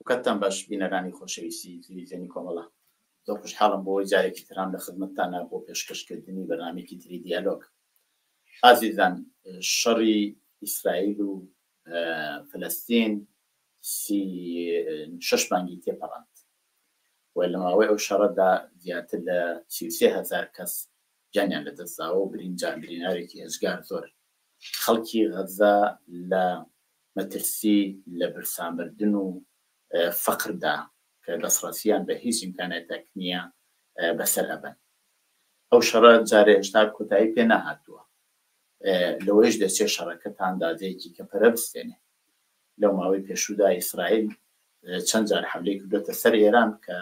کەتان باش بینەرانی خۆشەویستی تەلەڤیزیۆنی کۆمەڵە، زۆر خوشحاڵم بۆ جارێکی تران لە خزمەتتانە بۆ پێشکەشکردنی بەرنامێکی تری دیالۆگ. ئازیزان، شەڕی ئیسرائیل و فلەستین 6 مانگی تێپەڕاند و لە ماوەی ئەو شەڕەدا زیاتر لە 33,000 کەس جانیان لەدەستداوە و برینارێکی هێزگار زۆر خەڵکی غەزا لە مەترسی لە برسامردن و فەقردا کە دەسڕەسییان بە هیچ ئیمکانێتێک نییە بەسەر ئەبن. ئەو شەڕە جارێ هێشتا کۆتایی پێ نەهاتووە، لەوەیش دەچێت شەڕەکە ئەندازەیەکی کە پەرە بستێنێ. لەو ماوەی پێشوودا ئیسرائیل چەند جار حملەی کردوتە سەر ئێران کە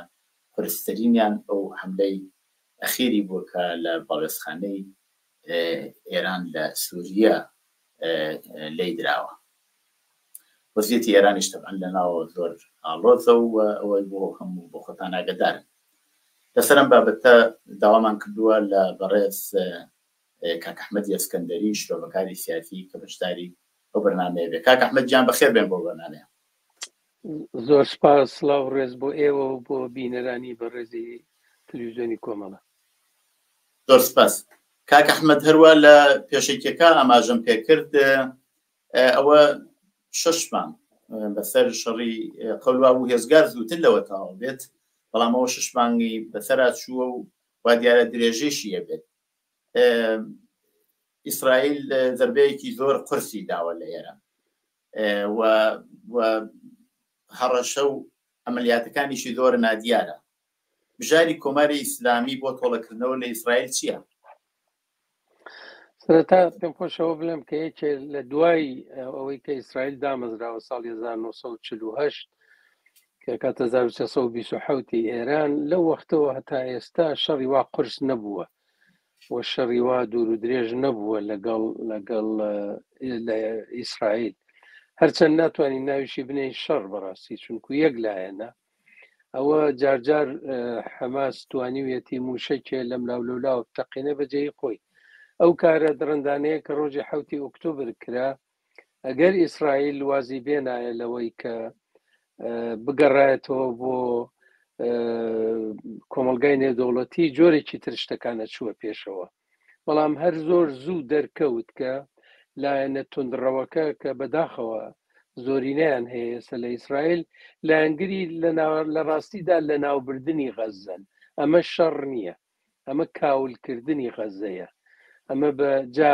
قورسترینیان ئەو حملەی ئەخیری بووە کە لە باڵێزخانەی ئێران لە سووریا لێی دراوە. وەزیەتی ئێرانیش تەبعەن لەناوە زۆر ئاڵۆزە و ئەوەی بۆ هەموو بۆ خۆتان ئاگادارن. لەسەر ئەم بابەتە داوامان کردووە لە بەڕێز کاک ئەحمەدی ئەسکەندەری، شرۆڤەکاری سیاسی کە بەشداری ئەو بەرنامەیە بێ. کاک ئەحمەد گیان بەخێر بێن بۆ بەرنامەیە. زۆر سپاس، سڵاو ڕێز بۆ ئێوە و بۆ بینەرانی بەڕێزی تەلەڤیزیۆنی کۆمەڵە. زۆر سپاس. کاک ئەحمەد، هەروە لە پێشێکیەکە ئاماژەم پێکرد ئەوە 6 مانگ بەسەر شەڕی قەولوا بوو هێزگار زووتر لەوە تەواو بێت، بەڵام ئەوە 6 مانگی بەسەرا چووە و وا دیارە درێژێشی هەبێت. ئیسرائیل زەربەیەکی زۆر قورسی داوە لە ئێران و هەڕەشە و ئەمەلیاتەکانیشی زۆر نادیارە. بژاری کۆماری ئیسلامی بۆ تۆڵەکردنەوە لە ئیسرائیل چییە؟ سەرەتا پێم خۆشەوە بڵێم کە یەکێ لە دوای ئەوەی کە ئیسرائیل دامەزراوە ساڵی 1948 کە کاتە 1927 ئێران لەو وەختەوە هەتا ئێستا شەڕی وا قورس نەبووە و شەڕی وا دوور و درێژ نەبووە لەگەڵ ئیسرائیل، هەرچەند ناتوانین ناویشی بنێین شەڕ بەڕاستی، چونکو یەک لایەنە. ئەوە جارجار حەماس توانیویەتی موشەکێ لەم لاولەولاوە بتەقێنە بەجێی خۆی. ئەو کارە درەندانەیە کە ڕۆژی 7 ئۆکتۆبر کرا، ئەگەر ئیسرائیل وازی بێنایە لەوەی کە بگەڕایەتەوە بۆ کۆمەلگای نێودەوڵەتی، جۆرێکی تر شتەکانە چووە پێشەوە. بەڵام هەر زۆر زوو دەرکەوت کە لایەنە تونندڕەوەکە کە بەداخەوە زۆرینیان هەیە ئێستا لە ئیسرائیل لایەنگری لە ڕاستیدا لە ناوبردنی غەزەن. ئەمە شەڕ نییە، ئەمە کاولکردنی غەزەیە. ئەمە بە جا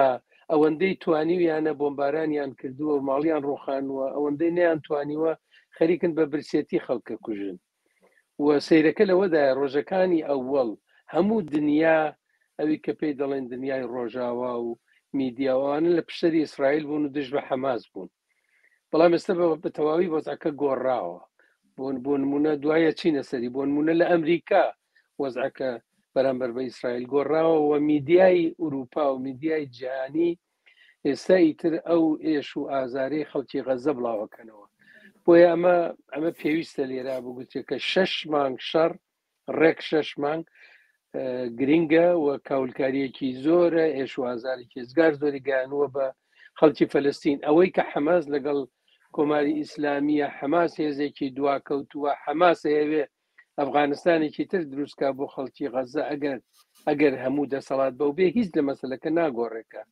ئەوەندەی توانیویانە بۆمبارانیان کردووە و ماڵیان ڕۆخانووە، ئەوەندەی نەیان توانیوە خەریکن بە برسێتی خەڵکە کوژن. و سەیرەکە لەوەدایە ڕۆژەکانی ئەووەڵ هەموو دنیا، ئەوی کە پێی دەڵێن دنیای ڕۆژاوا و میدیاوانە لە پشتەری ئیسرائیل بوون و دژ بە حەماس بوون. بەڵام ئێستا بە تەواوی وەزعەکە گۆڕاوە. بۆ نمونە دوایە چینە سەری، بۆ نمونە لە ئەمریکا وەزعەکە بەرامبەر بە ئیسرائیل گۆڕاوە و میدیای ئوروپا و میدیای جیهانی ئێستا ئیتر ئەو ئێش و ئازارەی خەڵکی غەزە بڵاوەکەنەوە. بۆیە ئەمە پێویستە لێرا بگوتێت کە 6 مانگ شەڕ ڕێک 6 مانگ گرینگە و کاولکاریەکی زۆرە، ئێش و ئازارێکی هێزگار زۆری گەیانووە بە خەڵکی فەلەستین. ئەوەی کە حەماس لەگەڵ کۆماری ئیسلامیە، حەماس هێزێکی دواکەوتووە، حەماس هەیەوێ ئەفغانستانێکی تر دروستکە بۆ خەڵکی غەزە، ئەگەر هەموو دەسەڵات بەو بێ هیچ لە مەسەلەکە ناگۆڕێکە.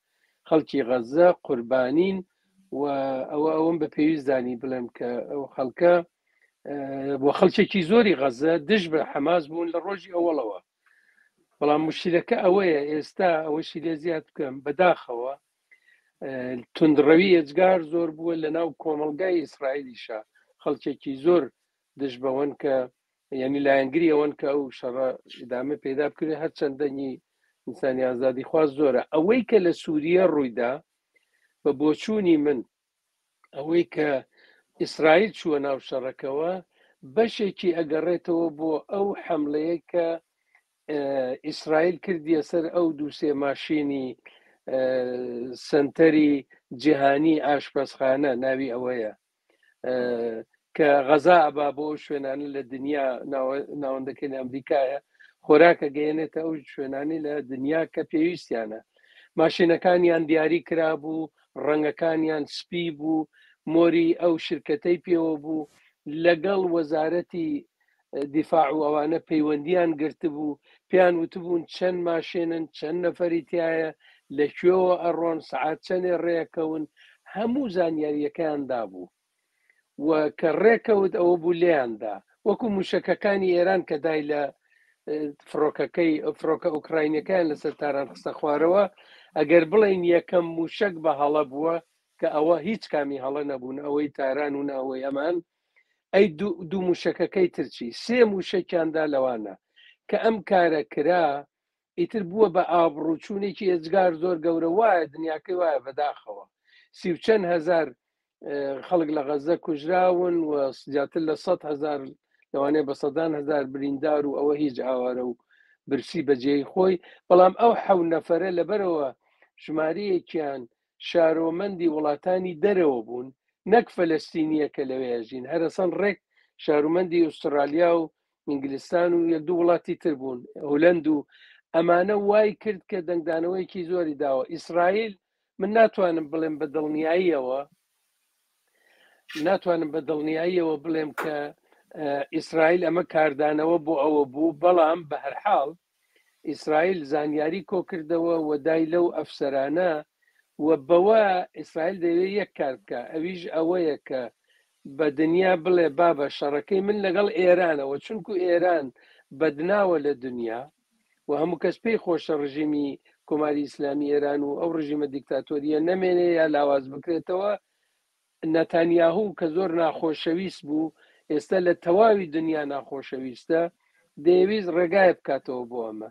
خەڵکی غەزە قوربانین و ئەوەم بە پێویستدانی بڵێم کە ئەو خەڵکە بۆ خەڵکێکی زۆری غەزە دژ بە حەماس بوون لە ڕۆژی ئەوەڵەوە. بەڵام مشکلەکە ئەوەیە ئێستا ئەوەشی لێ زیاد بکەم بەداخەوە توندڕەوی ئێجگار زۆر بووە لە ناو کۆمەلگای ئیسرائیلیشە، خەڵکێکی زۆر دژ بەوەن کە یعنی لایەنگری ئەوەن کە ئەو شەڕە ئیدامە پێدا بکرێ، هەرچەند دەنگی ئینسانی ئازادی خواست زۆرە. ئەوەی کە لە سووریە ڕوویدا بە بۆچوونی من، ئەوەی کە ئیسرائیل چووە ناو شەڕەکەوە بەشێکی ئەگەڕێتەوە بۆ ئەو حەملەیە کە ئیسرائیل کردیە سەر ئەو دووسێ ماشینی سنتەری جیهانی ئاشپەسخانە، ناوی ئەوەیە کە غەزا ئەبا بۆ شوێنانە لە دنیا ناوەندەکەی ئەمریکایە خۆراکە گەیەنێتە ئەو شوێنانی لە دنیا کە پێویستیانە. ماشینەکانیان دیاری کرابوو، ڕەنگەکانیان سپی بوو، مۆری ئەو شرکەتەی پێوە بوو لەگەڵ وەزارەتی دیفاع و ئەوانە پەیوەندیان گرتبوو، پێیان وتبوون چەند ماشێنن، چەند نەفەری تایە، لەکوێوە ئەڕۆن، سعات چەندێ ڕێکەون، هەموو زانیاریەکەیان دابوو و کە ڕێکەوت ئەوە بوو لێیاندا، وەکو موشەکەکانی ئێران کە دای لە فڕۆکە ئوکراینەکەیان لەسەر تاران خستە خوارەوە، ئەگەر بڵین یەکەم موشک بە هەڵە بووە کە ئەوە هیچ کامی هەڵە نەبوون، ئەوەی تاران و ناوەی ئەمان، ئەی دوو موشەکەکەی ترچی 3 موشکیاندا لەوانە کە ئەم کارە کرا، ئیتر بووە بە ئابڕووچوونێکی ئێجگار زۆر گەورە، وایە دنیاکەی وایە بەداخەوە 30 چەند هەزار خەڵک لە غەزە کوژراون و زیاتر لە 100,000 لەوانەیە بە سەدان هزار بریندار و ئەوە هیچ ئاوارە و برسی بەجێی خۆی. بەڵام ئەو 7 نەفەرە لەبەرەوە ژمارەیەکیان شارۆمەندی وڵاتانی دەرەوە بوون، نەک فەلەستینیە کە لەوێژین، هەرەسەن ڕێک شارۆمەندی ئوسترالیا و ئینگلیستان و یەک دوو وڵاتی تر بوون، هۆلەند و ئەمانە وای کرد کە دەنگدانەوەیکی زۆری داوە. ئیسرائیل من ناتوانم بڵێم بە دڵنیاییەوە بڵێم کە ئیسرائیل ئەمە کاردانەوە بۆ ئەوە بوو، بەڵام بە هەرحاڵ ئیسرائیل زانیاری کۆکردەوە و دای لەو ئەفسەرانە و بەوە ئیسرائیل دەوێت یەک کار بکە، ئەویش ئەوەیە کە بە دنیا بڵێ بابە شەڕەکەی من لەگەڵ ئێرانەوە، چونکو ئێران بەدناوە لە دنیا و هەموو کەس پێی خۆشە ڕژیمی کۆماری ئیسلامی ئێران و ئەو ڕژیمە دیکتاتۆریە نەمێنێ یا لاواز بکرێتەوە. نەتانیاهوو کە زۆر ناخۆشەویست بوو، ئێستا لە تەواوی دنیا ناخۆشەویستە، دەیویست ڕێگای بکاتەوە بۆ ئەمە.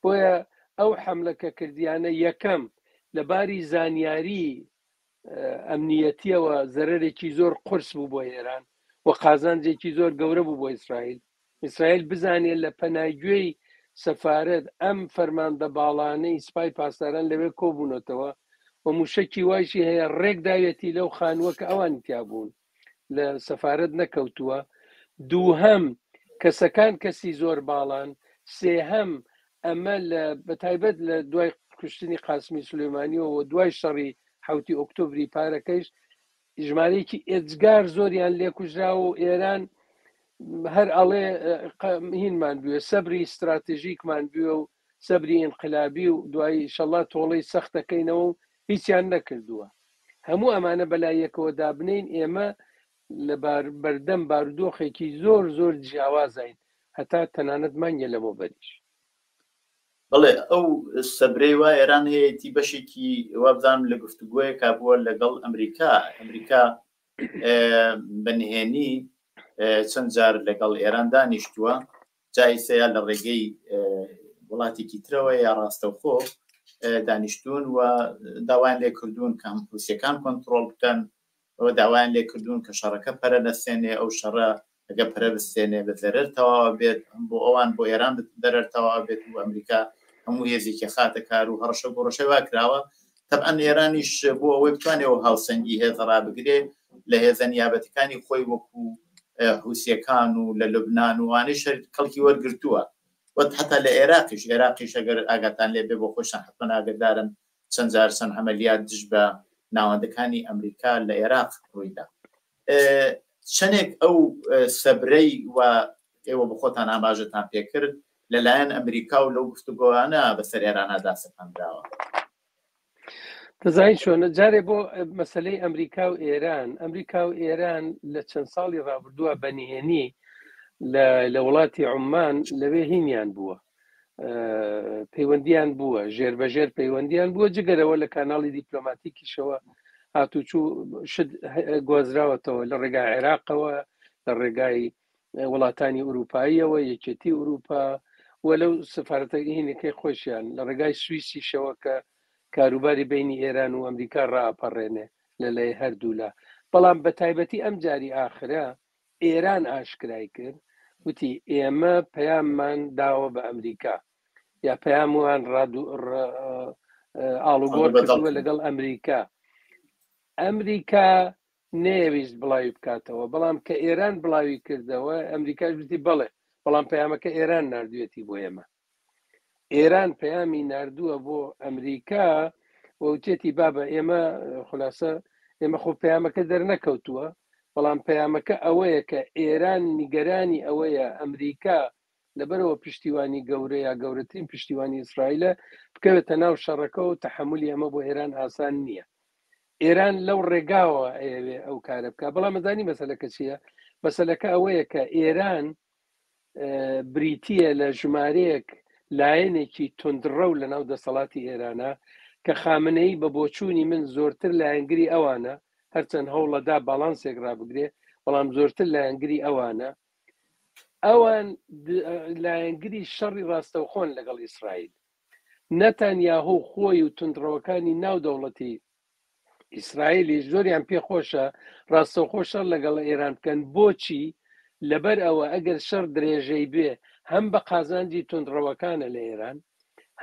بۆیە ئەو حملەکە کردیانە یەکەم لەباری زانیاری ئەمنیەتیەوە زەرێکی زۆر قرس بوو بۆ ئێران و قازانجێکی زۆر گەورە بوو بۆ ئیسرائیل. ئیسرائیل بزانێت لە پەنایگوێی سەفارەت ئەم فەرماندە باڵانەی سپای پاسداران لەوێ کۆبوونەتەوە و موشکی وایشی هەیە ڕێک داوێتی لەو خانووە کە ئەوان تیابوون لە سەفارەت نەکەوتووە. دووهەم کەسەکان کەسی زۆر باڵان. سێهەم ئەمە بەتایبەت لە دوای کوشتنی قاسمی سلێمانیەوە و دوای شەڕی 7 ئۆکتۆبری پارەکەیش ژمارەیەکی ئێجگار زۆریان لێ کوژراوە و ئێران هەر ئەڵێ هینمان بووە، سەبری استراتژیکمان بووە و سەبری ئینقلابی و دوای شەڵا تۆڵەی سەختەکەینەوە و هیچیان نەکردووە. هەموو ئەمانە بەلایەکەوە دابنین، ئێمە لە بەردەم بارودۆخێکی زۆر زۆر جیاوازین، هەتا تەنانەت مانگە لەمە بەریش. بڵێ ئەو سەبرەی وا ئێران هەیەی بەشێکی وابزانم لە گفتوگوۆیەکا بووە لەگەڵ ئەمریکا بەنهێنی چەند جار لەگەڵ ئێران دانیشتووە، جایسەیە لە ڕێگەی وڵاتێکی ترەوە یا ڕاستەوخۆ دانیشتون و داوایان لێ کردوون کە رووسیەکان کۆنتڕۆڵ بکەن، ئەوە داوایان لێ کردوون کە شەڕەکە پەرە نەسێنێ، ئەو شەڕە ئەگە پرە بستێنێ بە زەرەر تەواو بێت بۆ ئەوان بۆ ئێران دەرەر تەواو بێت و ئەمریکا هەموو هێزێکی خاتە کار و هەڕەشە گۆڕەشەی وا کراوە. تەبعەن ئێرانیش بۆ ئەوەی بتوانێەوە هاوسەنگی هێز ڕابگرێ لە هێزە نیابەتەکانی خۆی وەکو حوسیەکان و لە لوبنان و وانەی کەڵکی وەرگرتووە و حتا لە عێراقیش ئەگەر ئاگاتان لێ بێ بۆ خۆشان حتمەن ئاگدارن چەند جار چەند عەمەلیات دژ بە ناوەندەکانی ئەمریکا لە عێراق ڕوویدا. چەندێک ئەو سەبرەی و ئێوە بخۆتان ئاماژەتان پێکرد لەلایەن ئەمریکا و لەو گفتوگۆیانە بەسەر ئێرانەدا سەپاندراوە. دەزانین چۆنە جارێ بۆ مەسەلەی ئەمریکا و ئێران لە چەند ساڵی ڕابردووە بەنهێنی لە وڵاتی عومان لەوێ هینیان بووە، پەیوەندیان بووە، ژێربەژێر پەیوەندیان بووە، جگەرەوە لە کاناڵی دیپلۆماتیکیشەوە هاتوچوو شت گۆزراوەتەوە لە ڕێگای عێراقەوە، لە ڕێگای وڵاتانی ئوروپاییەوە، یەکێتی ئوروپا و لەو سفارەتە هینەکەی خۆشیان لە ڕێگای سویسیشەوە کە کاروباری بینی ئێران و ئەمریکا ڕاپەڕێنێ لە لای هەردوولا. بەڵام بە تایبەتی ئەم جاری ئاخرە ئێران ئاشکرای کرد، وتی ئێمە پەیاممان داوە بە ئەمریکا یا پەیاموان ئاڵوگۆڕ کردووە لەگەڵ ئەمریکا نەیەویست بڵاوی بکاتەوە، بەڵام کە ئێران بڵاوی کردەوە ئەمریکاش وتی بەڵێ، بەڵام پەیامەکە ئێران نردوێتی بۆ ئێمە. ئێران پەیامی نردووە بۆ ئەمریکا وەوتێتی بابە ئێمە خولاسە ئێمە خۆ پەیامەکە دەرنەکەوتووە، بەڵام پەیامەکە ئەوەیە کە ئێران نیگەرانی ئەوەیە ئەمریکا لەبەرەوە پشتیوانی گەورەیە گەورەترین پشتیوانی ئیسرائیلە بکەوێتە ناو شەڕەکە و تەحملی ئەمە بۆ ئێران ئاسان نییە. ئێران لەو ڕێگاوە ئەوێ ئەو کارە بکە. بەڵام مەزانی مەسەلەکە چییە؟ مەسەلەکە ئەوەیە کە ئێران بریتیە لە ژمارەیەک لایەنێکی تندڕە و لە ناو دەسەڵاتی ئێرانە کە خامنەی بە بۆچوونی من زۆرتر لایەنگری ئەوانە، هەرچەند هەوڵەدا باڵانسێک ڕابگرێ، بەڵام زۆرتر لایەنگری ئەوانە، ئەوان لایەنگری شەڕی ڕاستەوخۆن لەگەڵ ئیسرائیل. نەتانیاهو خۆی و تندڕەوەکانی ناو دەوڵەتی ئیسرائیلی زۆریان پێخۆشە ڕاستەوخۆ شەڕ لەگەڵ ئێران بکەن. بۆچی؟ لەبەر ئەوە ئەگەر شەڕ درێژەی بێ هەم بە قازانجی تندڕەوەکانە لە ئێران،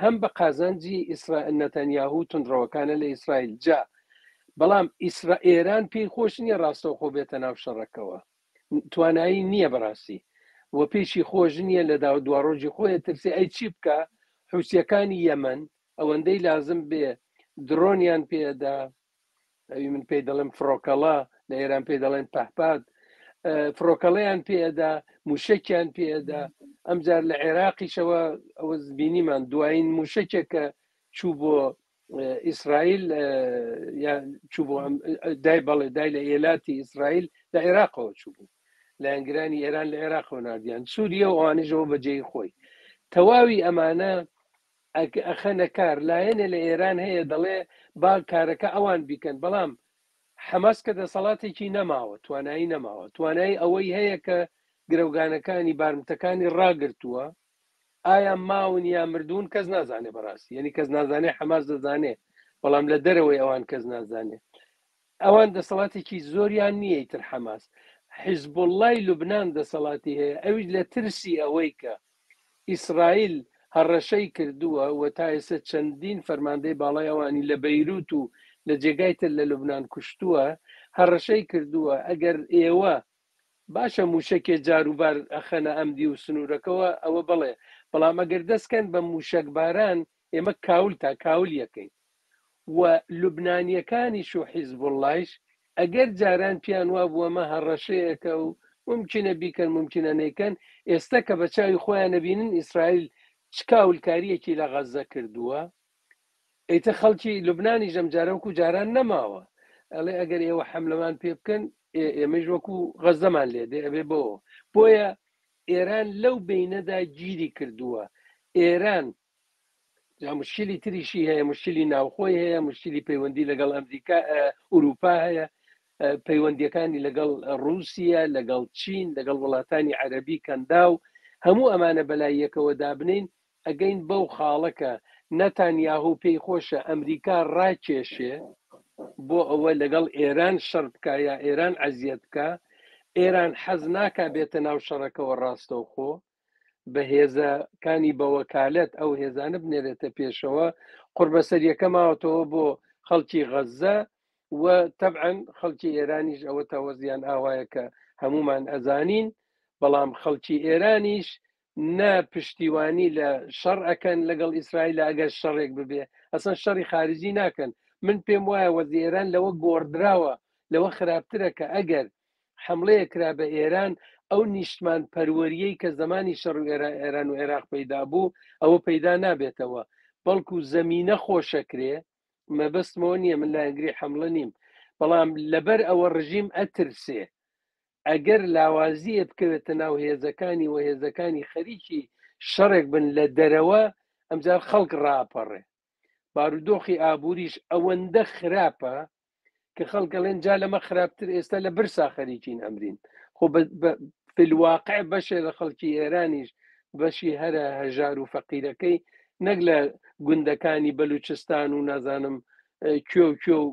هەم بە قازانجی نەتانیاهو تندڕەوەکانە لە ئیسرائیل. جا بەڵام ئێران پێی خۆش نییە ڕاستەوخۆ بێتە ناو شەڕەکەوە، توانایی نییە بەڕاستی وە پێشی خۆش نییە لە دواڕۆژی خۆی ترسی ئەی چی بکە؟ حوسیەکانی یەمەن ئەوەندەی لازم بێ درۆنیان پێدا، ئەوی من پێی دەڵێم فڕۆکەڵا، لە ئێران پێی دەڵێن پەهپاد، فڕۆکەڵەیان پێدا، موشکیان پێدا. ئەمجار لە عێراقیشەوە ئەوە بینیمان دوایین موشکێکە چوو بۆ ئیسرائیل، چوو بۆ دای بەڵێ دای لە ئێلاتی ئیسرائیل لە عێراقەوە چوو بوو، لە ئەنگرانی ئێران لە عێراقەوە نردیان سووریە و ئەوانەژەوە بەجێی خۆی. تەواوی ئەمانە ئەخەنە کار لایەنێ لە ئێران هەیە دەڵێ با کارەکە ئەوان بیکەن، بەڵام حەماس کە دەسەڵاتێکی نەماوە، توانایی نەماوە، توانایی ئەوەی هەیە کە گرەوگانەکانی بارمتەکانی ڕاگرتووە. ئایا ماون یا مردوون کەس نازانێ بەڕاستی، یعنی کەس نازانێ، حەماس دەزانێ بەڵام لە دەرەوەی ئەوان کەس نازانێ. ئەوان دەسەڵاتێکی زۆریان نییە ئیتر حەماس. حیزبوڵڵای لوبنان دەسەڵاتی هەیە، ئەوی لە ترسی ئەوەی کە ئیسرائیل هەڕەشەی کردووە و تا ئێستا چەندین فەرماندەی باڵای ئەوانی لە بەیروت و لە جێگای تر لە لوبنان کوشتووە، هەڕەشەی کردووە ئەگەر ئێوە باشە موشکێ جاروبار ئەخەنە ئەمدی و سنوورەکەەوە ئەوە بڵێ، بەڵام ئەگەر دەستکەن بە موشکباران ئێمە کاول تا کاول یەکەین. و لوبنانیەکانیش و حیزبوڵڵایش ئەگەر جاران پیان وا بووەمە هەڕەشەیەکە و ممکنە بیکەن ممکنە نەیکەن، ئێستا کە بە چاوی خۆیان نەبینن ئیسرائیل چ کاولکاریەکی لە غەزە کردووە، ئەیتە خەڵکی لوبنانی ژەمجارەوەکو جاران نەماوە ئەڵێ ئەگەر ئێوە حەملەمان پێ بکەن ئێمەش وەکو غەزەمان لێدێ ئەبێ بەوە. بۆیە ئێران لەو بینەدا گیری کردووە. ئێران مشکلی تریشی هەیە، مشکلی ناوخۆی هەیە، مشکلی پەیوەندی لەگەڵ ئەمریکا ئوروپا هەیە، پەیوەندیەکانی لەگەڵ ڕووسیا، لەگەڵ چین، لەگەڵ وڵاتانی عەرەبی کەندا و هەموو ئەمانە بەلایەکەوە دابنین ئەگەین بەو خاڵەکە نەتانیاهو پێی خۆشە ئەمریکا ڕاکێشێ بۆ ئەوە لەگەڵ ئێران شەڕ بکە یا ئێران عەزیەت بکە. ئێران حەز ناکا بێتە ناو شەڕەکەەوە ڕاستەوخۆ، بە هێزەکانی بە وەکالەت ئەو هێزانە بنێرێتە پێشەوە. قوربەسەریەکە ماوەتەوە بۆ خەڵکی غەزە و تەبعەن خەڵکی ئێرانیش ئەوە تەوەزیان ئاوایە کە هەمومان ئەزانین، بەڵام خەڵکی ئێرانیش نا پشتیوانی لە شەڕ ئەکەن لەگەڵ ئیسرائیل ئەگەر شەڕێک ببێ، ئەسەن شەڕی خارجی ناکەن. من پێم وایە وەزی ئێران لەوە گۆڕدراوە، لەوە خراپترە کە ئەگەر حملەیە کرا بە ئێران ئەو نیشتمان پەروەریەی کە زمانی شەڕ ئێران و عێراق پەیدا بوو ئەوە پەیدا نابێتەوە، بەڵکو زەمینە خۆشەکرێ. مەبەستمەوە نییە من لایەنگری حملە نیم، بەڵام لەبەر ئەوە ڕژیم ئەترسێ ئەگەر لاوازیە بکەوێتە ناو هێزەکانی و هێزەکانی خەریکی شەڕێک بن لە دەرەوە، ئەمجار خەڵک ڕاپەڕێ. بارودۆخی ئابووریش ئەوەندە خراپە کە خەڵکەڵێن جا لەمە خراپتر ئێستا لە برسا خەریکین ئەمرین. خۆ بالواقع بەشێ لە خەڵکی ئێرانیش بەشی هەرە هەژار و فەقیرەکەی نەک لە گوندەکانی بەلوچستان و نازانم کوێ و کوێ و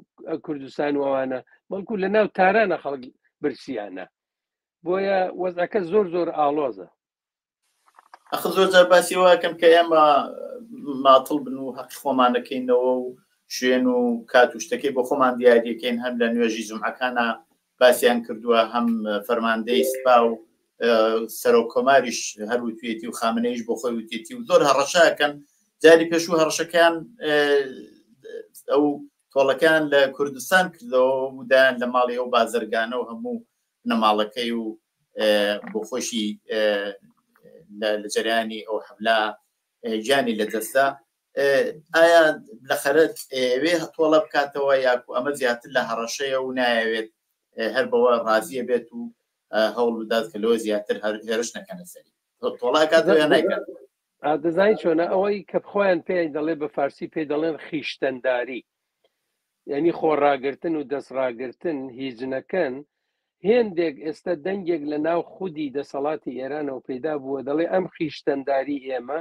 کوردستان و ئەوانە، بەڵکو لە ناو تارانە خەڵک برسیانە. بۆیە وەزعەکە زۆر زۆر ئاڵۆزە. ئەخ زۆر جار باسی واکەم کە ئێمە ماتڵ بن و حەقی خۆمانەکەینەوە و شوێن و کات و شتەکەی بۆ خۆمان دیاریەکەین. هەم لە نوێژی جومعەکانە باسییان کردووە، هەم فەرماندەی سپا و سەرۆکۆماریش هەروی توێتی و خامنەیش بۆ خۆی وتێتی و زۆر هەڕەشەکەن. جاری پێشوو هەڕەشەکان ئەو تۆڵەکان لە کوردستان کردەوە بودایان لە ماڵی ئەو بازرگانە و هەموو نەماڵەکەی و بۆ خۆشی لە جەریانی ئەو حملا گیانی لەدەستا ئایا لە خەرت وێ تۆڵە بکاتەوە یاکو ئەمە زیاتر لە هەڕەشەیە و نایەوێت هەر بەوە ڕازیە بێت و هەوڵ بدات کە لەوە زیاتر هێرش نەکەنە سەری تۆڵا کاتەوە یا نایکات دەزانین چۆنە ئەوەی کە بخۆیان پێی دەڵێ بە فارسی پێی دەڵێن خیشتەنداری یعنی خۆڕاگرتن و دەستڕاگرتن هیچنەکەن هێندێک ئێستا دەنگێک لە ناو خودی دەسەڵاتی ئێرانەوە پەیدا بووە دەڵێ ئەم خیشتەنداری ئێمە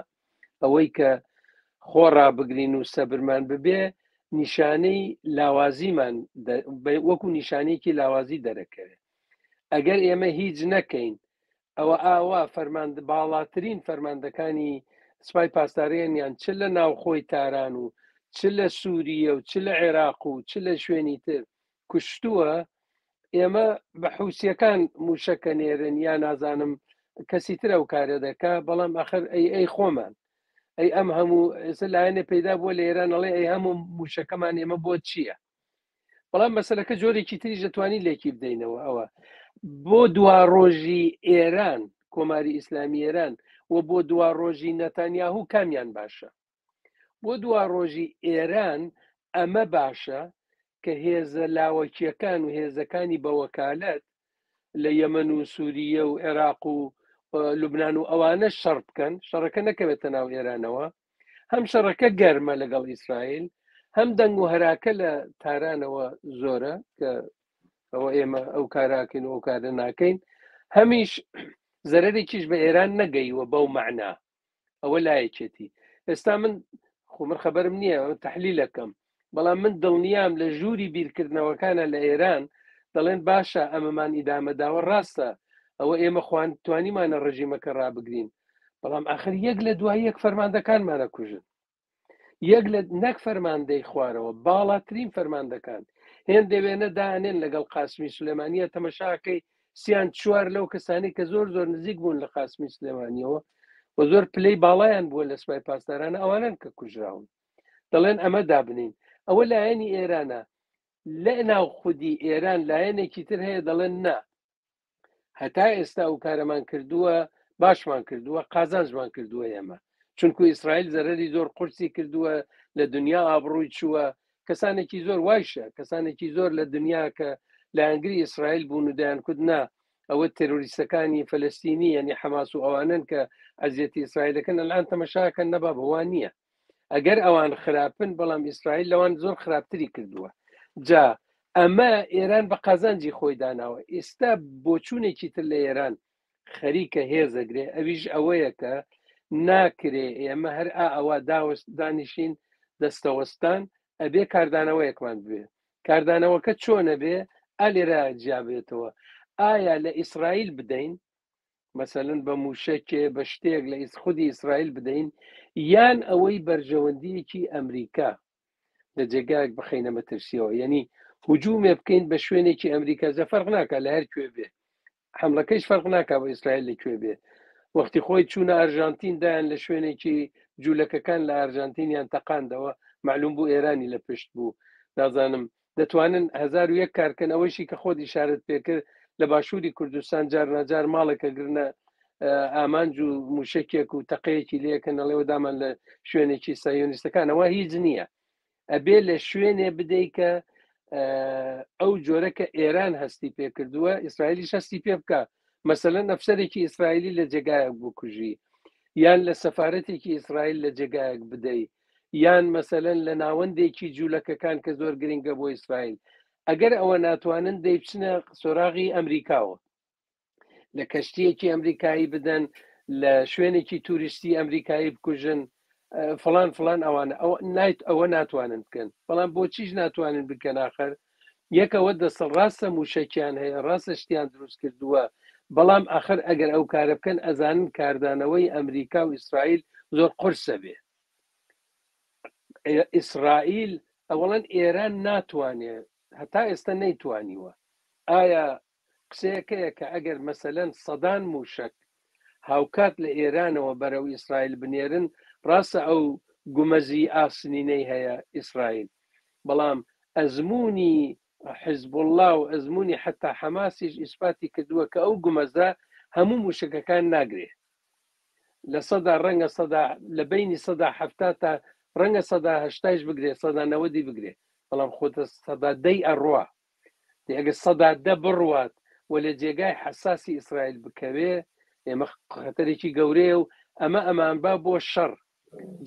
ئەوەی کە خۆڕا بگرین و سەبرمان ببێ نیشانەی لاوازیمان وەکو نیشانەیەکی لاوازی دەرەکەوێت ئەگەر ئێمە هیچ نەکەین ئەوە ئاوا باڵاترین فەرماندەکانی سوپای پاسدارێنیان چ لە ناوخۆی تاران و چ لە سووریە و چ لە عێراق و چ لە شوێنی تر کوشتووە ئێمە بە حوسیەکان موشەکە نێرن یا نازانم کەسی ترە و کارە دەکا بەڵام ئەخر ئەی خۆمان ئەی ئەم هەموو ئێستا لایەنە پەیدا بووە لە ئێران ئەڵێ ئەی هەموو موشەکەمان ئێمە بۆ چییە بەڵام مەسەلەکە جۆرێکی تریش دەتوانی لێکی بدەینەوە ئەوە بۆ دوا ڕۆژی ئێران کۆماری ئیسلامی ئێران و بۆ دوا ڕۆژی نەتانیاهوو کامیان باشە بۆ دوا ڕۆژی ئێران ئەمە باشە کە هێزە لاوەکیەکان و هێزەکانی بە وەکالەت لە یەمەن و سووریە و عێراق و لوبنان و ئەوانە شەڕ بکەن شەڕەکە نەکەوێتە ناو ئێرانەوە هەم شەڕەکە گەرمە لەگەڵ ئیسرائیل هەم دەنگ و هەراکە لە تارانەوە زۆرە کە ئەوە ئێمە ئەو کاراکەین و ئەو کارە ناکەین هەمیش زەرێکیش بە ئێران نەگەیوە بەو معنا ئەوە لایەکێتی ئێستا من خۆمر خەبەرم نییە تەحلیلەکەم بەڵام من دڵنیام لە ژووری بیرکردنەوەکانە لە ئێران دەڵێن باشە ئەمەمان ئیدامەداوە ڕاستە ئەوە ئێمە توانیمانە ڕژیمەکە ڕابگرین بەڵام ئاخر یەک لە دوای یەک فەرماندەکانمانە کوژن یەک لە نەک فەرماندەی خوارەوە باڵاترین فەرماندەکان هێن دەوێنە دانێن لەگەڵ قاسمی سلێمانیە تەمەشاکەی سیان چوار لەو کەسانی کە زۆر زۆر نزیک بوون لە قاسمی سلێمانیەوە و زۆر پلەی باڵایان بووە لە سوپای پاسدارانە ئەوانن کە کوژراون دەڵێن ئەمە دابنین ئەوە لایەنی ئێرانە لە ناو خودی ئێران لایەنێکی تر هەیە دەڵێن نا هەتا ئێستا و کارەمان کردووە باشمان کردووە قازانجمان کردووە ئێمە چونکو ئیسرائیل زەرەری زۆر قورسی کردووە لە دنیا ئابڕووی چووە کەسانێکی زۆر وایشە کەسانێکی زۆر لە دنیا کە لە ئەنگری ئیسرائیل بوون و دەیان کوردنا ئەوە تێرۆریستەکانی فەلەستینی یعنی حەماس و ئەوانن کە ئەزیەتی ئیسرائیلەکەن ئەلان تەمەشاکەن نەبا بەوان نییە ئەگەر ئەوان خراپن بەڵام ئیسرائیل لەوان زۆر خراپتری کردووە جا ئەمە ئێران بە قازانجی خۆی داناوە ئێستا بۆچوونێکی تر لە ئێران خەریکە هێزەگرێ ئەویش ئەوەیە کە ناکرێ ئێمە هەر ئەوە دانیشین دەستەوەستان ئەبێ کاردانەوەیەکمان بێ کاردانەوەکە چۆنە بێ ئالێرا جیابێتەوە ئایا لە ئیسرائیل بدەین مەسەلەن بە موشەکێ بە شتێک لە خودی ئیسرائیل بدەین یان ئەوەی بەرژەوەندیەکی ئەمریکا لە جێگایك بخەینە مەترسیەوە یعنی هجوومێ بکەین بە شوێنێکی ئەمریکا زە فەرق ناکە لە هەر کوێ بێ حملەکەیش فەرق ناکە بە ئیسرائیل لەکوێ بێ وەختی خۆی چوونە ئەرژانتین دایان لە شوێنێکی جوولەکەکان لە ئەرژانتینیان تەقاندەوە معلوم بوو ئێرانی لە پشت بوو نازانم دەتوانن 1001 کارکەن ئەوەشی کە خۆت ئیشارەت پێکرد لە باشووری کوردستان جار نەجار ماڵێکە گرنە ئامانج و موشکێک و تەقەیەکی لەکەن ئەڵێوە دامان لە شوێنێکی سایۆنیستەکانەوە هیچ نییە ئەبێ لە شوێنێ بدەیت کە ئەو جۆرەکە ئێران هەستی پێکردووە ئیسرائیلیش هەستی پێ بکە مەسەلەن ئەفسەرێکی ئیسرائیلی لە جێگایەک بکوژی یان لە سەفارەتێکی ئیسرائیل لە جێگایەک بدەیت یان مەسەلەن لە ناوەندێکی جوولەکەکان کە زۆر گرنگە بۆ ئیسرائیل ئەگەر ئەوە ناتوانن دەیبچنە سۆراغی ئەمریکاوە لە کەشتیەکی ئەمریکایی بدەن لە شوێنێکی توریستی ئەمریکایی بکوژن فلان فلان ئەوانە ئەوە ناتوانن بکەن بەڵام بۆچیش ناتوانن بکەن ئاخر یەکەوە دەسەڵ ڕاستە موشەکیان هەیە ڕاستە شتیان دروست کردووە بەڵام آخر ئەگەر ئەو کارە بکەن ئەزانن کاردانەوەی ئەمریکا و ئیسرائیل زۆر قورسە بێ ئیسرائیل ئەوڵەن ئێران ناتوانێت هەتا ئێستا نەیتوانیوە ئایا قسەیەکەیە کە ئەگەر مەسەلەن سەدان موشک هاوکات لە ئێرانەوە بەرەو ئیسرائیل بنێرن ڕاستە ئەو گومەزی ئاسنینەی هەیە ئیسرائیل بەڵام ئەزمموی حزب الله و ئەزمموی حتا حماسیش ئیسپاتی کردووە کە ئەو گومەزە هەموو موشکەکان ناگرێ لە سەدا ڕەنگە لە بینی سەدا هەفتا تا ڕەنگە سەدا هەشتاش بگرێ سەدا نەوەدی بگرێ بەڵام خۆتە سەدا دەی ئەڕوا ئەگە سەدا دە بڕوات و لە جێگای حساسی ئیسرائیل بکەوێ ئێمە خەتەرێکی گەورەیە و ئەمان با بۆ شەڕ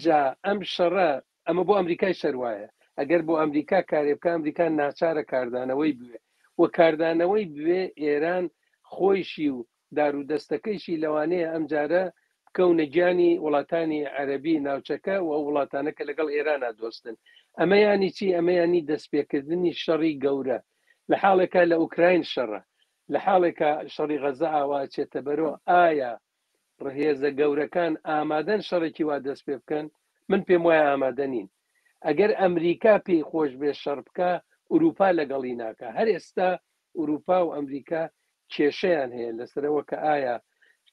جا ئەم شەڕە ئەمە بۆ ئەمریکای شەروایە ئەگەر بۆ ئەمریکا کارێ بکە ئەمریکا ناچارە کاردانەوەی بوێ و کاردانەوەی بوێ ئێران خۆیشی و دارودەستەکەیشی لەوانەیە ئەم جارە بکەونە گیانی وڵاتانی عەرەبی ناوچەکە و ئەو وڵاتانەکە لەگەڵ ئێرانە دۆستن ئەمە ینی چی ئەمە ینی دەستپێکردنی شەڕی گەورە لە حاڵێکە لە ئوکراین شەڕە لە حاڵێکە شەڕی غەزە ئاواچێتە بەرەوە ئایا ڕهێزە گەورەکان ئامادەن شەڕێکی وا دەست پێ بکەن من پێم وایە ئامادە نین ئەگەر ئەمریکا پێی خۆش بێ شەڕ بکە ئوروپا لەگەڵی ناکە هەر ئێستا ئوروپا و ئەمریکا کێشەیان هەیە لەسەرەوە کە ئایا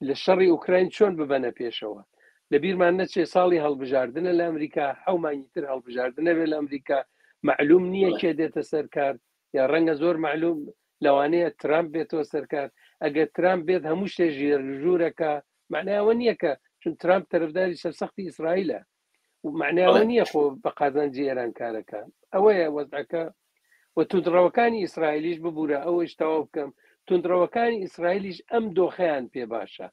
لە شەڕی ئوکراین چۆن ببەنە پێشەوە لە بیرمان نەچێ ساڵی هەڵبژاردنە لە ئەمریکا حەومانی تر هەڵبژاردنە بێ لە ئەمریکا معلوم نییە کێ دێتە سەرکار یا ڕەنگە زۆر معلوم لەوانەیە ترامپ بێتەوە سەرکار ئەگەر ترامپ بێت هەموو شتێ ژوورەکە معناوە نییە کە چون ترامپ تەرەفداری سەرسەختی ئیسرائیلە و معناوە نییە خۆ بە قازانجی ئێران کارەکە ئەوەیە وەزعەکە و توندڕەوەکانی ئیسرائیلیش ببوورە ئەوەش تەواو بکەم توندڕەوەکانی ئیسرائیلیش ئەم دۆخەیان پێ باشە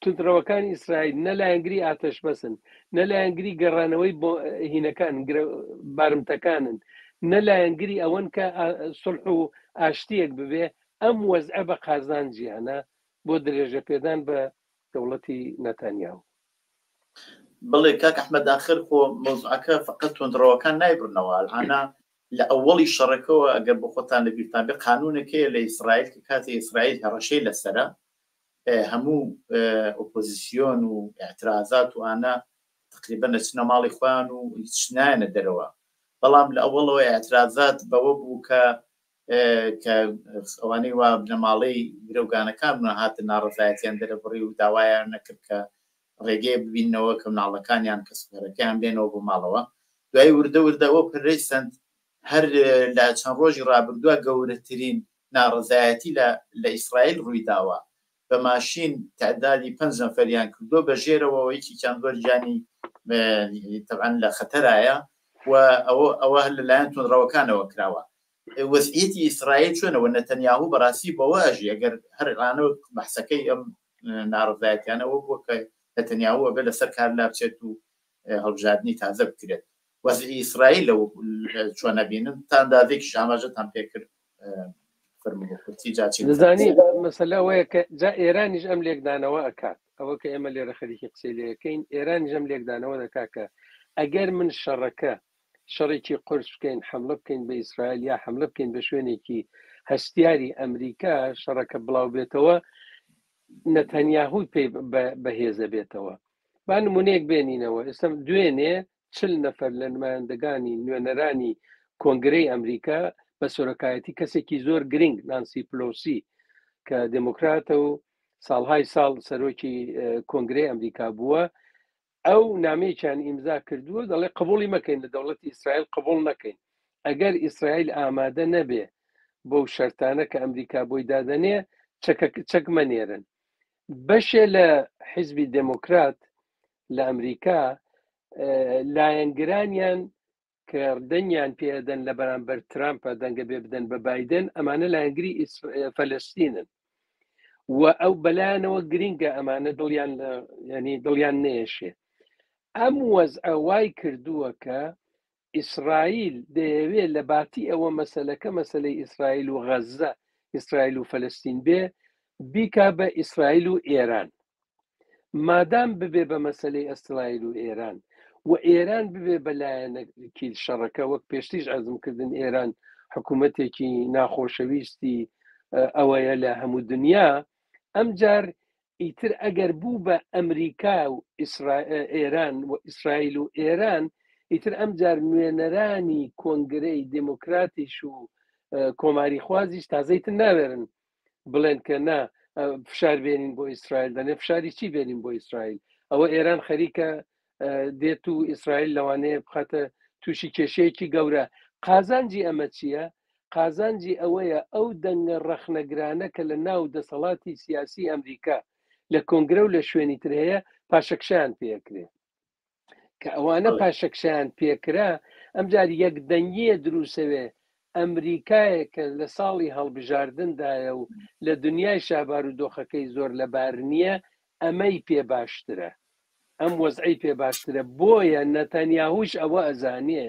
توندڕەوەکانی ئیسرائیل نە لایەنگری ئاتەش بەسن نە لایەنگری گەڕانەوەی بۆ هینەکان بارمتەکانن نە لایەنگری ئەوەن کە سڵح و ئاشتیەک ببێ ئەم وەزعە بە قازانجیانە بۆ درێژە پێدان بە دەوڵەتی نەتانیاهو بڵێ کاک ئەحمەد ئاخر خۆ مۆزوعەکە فقط توندڕەوەکان نایبرنەوە ئەڵحانە لە ئەوەڵی شەڕەکەەوە ئەگەر بۆ خۆتان لەبیرتان بێ قانونێکەیە لە ئیسرائیل کە کاتی ئیسرائیل هەڕەشەی لەسەرە هەموو ئۆپۆزیسیۆن و اعتراضات و ئانە تقریبا نەچنە ماڵی خۆیان و هیچ نایەنە دەرەوە بەڵام لە ئەوەڵەوە اعتراضات بەوە بوو کە ئەوانەی وا بنەماڵەی گرەوگانەکان هاتن ناڕزایەتیان دەرەبڕی و داوایان نەکرد کە ڕێگەی ببینەوە کە مناڵەکانیان کەسپەرەکەیان بێنەوە بۆ ماڵەوە دوای وردەوردەوە پرەی سند هەر لە چەند ڕۆژی ڕابردووە گەورەترین ناڕزایەتی لە ئیسرائیل ڕووی داوە بە ماشین تعدادی 5 نەفەریان کردو بە ژێرەوەیکی چەند زۆر گیانی تەبعاً لە خەتەرایە و ئەوە لەلایەن توندڕەوەکانەوە کراوە وەزعیەتی ئیسرائیل چۆنەوە نەتەنیاهو بەڕاستی بەوە ئەژی ئەگەر هەرانەوە بەحسەکەی ئەم ناڕزایەتیانەوە بووە کە نەتەنیاهو ئەبێ لەسەر کار لا بچێت و هەڵبژاردننی تازە بکرێت وەزعی ئیسرائیل لەو چۆن نەبینن تا ئەندازێکی شاماژەتان پێکرد دەزانی مەسەلا وەیە کە جا ئێرانیش ئەم لێکدانەوە ئەکات ئەوە کە ئێمە لێرە خەریکی قسەی لەکەین ئێرانیش ئەم لێکدانەوە دەکا کە ئەگەر من شەڕەکە شەڕێکی قرس بکەین حملە بکەین بە ئیسرائیل یا حملە بکەین بە شوێنێکی هەستیاری ئەمریکا شەڕەکە بڵاو بێتەوە نەتەنیاهوی پێی بەهێزە بێتەوە با نمونەیەک بێنینەوە ئێستا دوێنێ 40 نەفەر لە نمایندگانی نوێنەرانی کۆنگرەی ئەمریکا بە سۆرەکایەتی کەسێکی زۆر گرنگ نانسی پلۆسی کە دموکراتە و ساڵهای ساڵ سەرۆکی کۆنگرەی ئەمریکا بووە ئەو نامەیەکیان ئیمزا کردووە دەڵێ قبوڵی مەکەین لە دەوڵەتی ئیسرائیل قبوڵ نەکەین ئەگەر ئیسرائیل ئامادە نەبێ بۆ شەرتانە کە ئەمریکا بۆی دادەنێ چەک مەنێرن بەشێ لە حیزبی دموکرات لە ئەمریکا لایەنگرانیان کە دەنگیان پێدەن لە بەرامبەر ترامپە دەنگە بێ بدەن بە بایدن ئەمانە لایەنگری فەلەستینن و ئەو بەلایەنەوە گرینگە ئەمانە دڵیان نێشێ ئەم وەزعە وای کردووە کە ئیسرائیل دەیەوێت لە باتی ئەوە مەسەلەکە مەسەلەی ئیسرائیل و غەزە ئیسرائیل و فەلەستین بێ بیکا بە ئیسرائیل و ئێران مادام ببێ بە مەسەلەی ئیسرائیل و ئێران و ئێران ببێ بەلایەنێکی شەڕەکە وەک پێشتیش عەزمکردن ئێران حکوومەتێکی ناخۆشەویستی ئەوەیە لە هەموو دنیا ئەمجار ئیتر ئەگەر بوو بە ئەمریکا و ئێران و ئیسرائیل و ئێران ئیتر ئەمجار نوێنەرانی کۆنگرەی دموکراتیش و کۆماری خوازیش تازەیتر ناوێرن بڵێن کە نا فشار بێنین بۆ ئیسرائیل دەنێ فشاری چی بێنین بۆ ئیسرائیل ئەوە ئێران خەریکە دێت و ئیسرائیل لەوانەیە بخاتە تووشی کێشەیەکی گەورە قازانجی ئەمە چییە؟ قازانجی ئەوەیە ئەو دەنگە ڕەخنەگرانە کە لە ناو دەسەڵاتی سیاسی ئەمریکا لە کۆنگرە و لە شوێنی تر هەیە پاشەکشیان پێکرێ کە ئەوانە پاشەکشیان پێکرا ئەمجار یەکدەنگیە دروسەوێ ئەمریکایە کە لە ساڵی هەڵبژاردندایە و لە دنیای شابار و دۆخەکەی زۆر لەبار نییە ئەمەی پێ باشترە ئەم وەزعی پێ باشترە بۆیە نەتەنیاهوش ئەوە ئەزانێ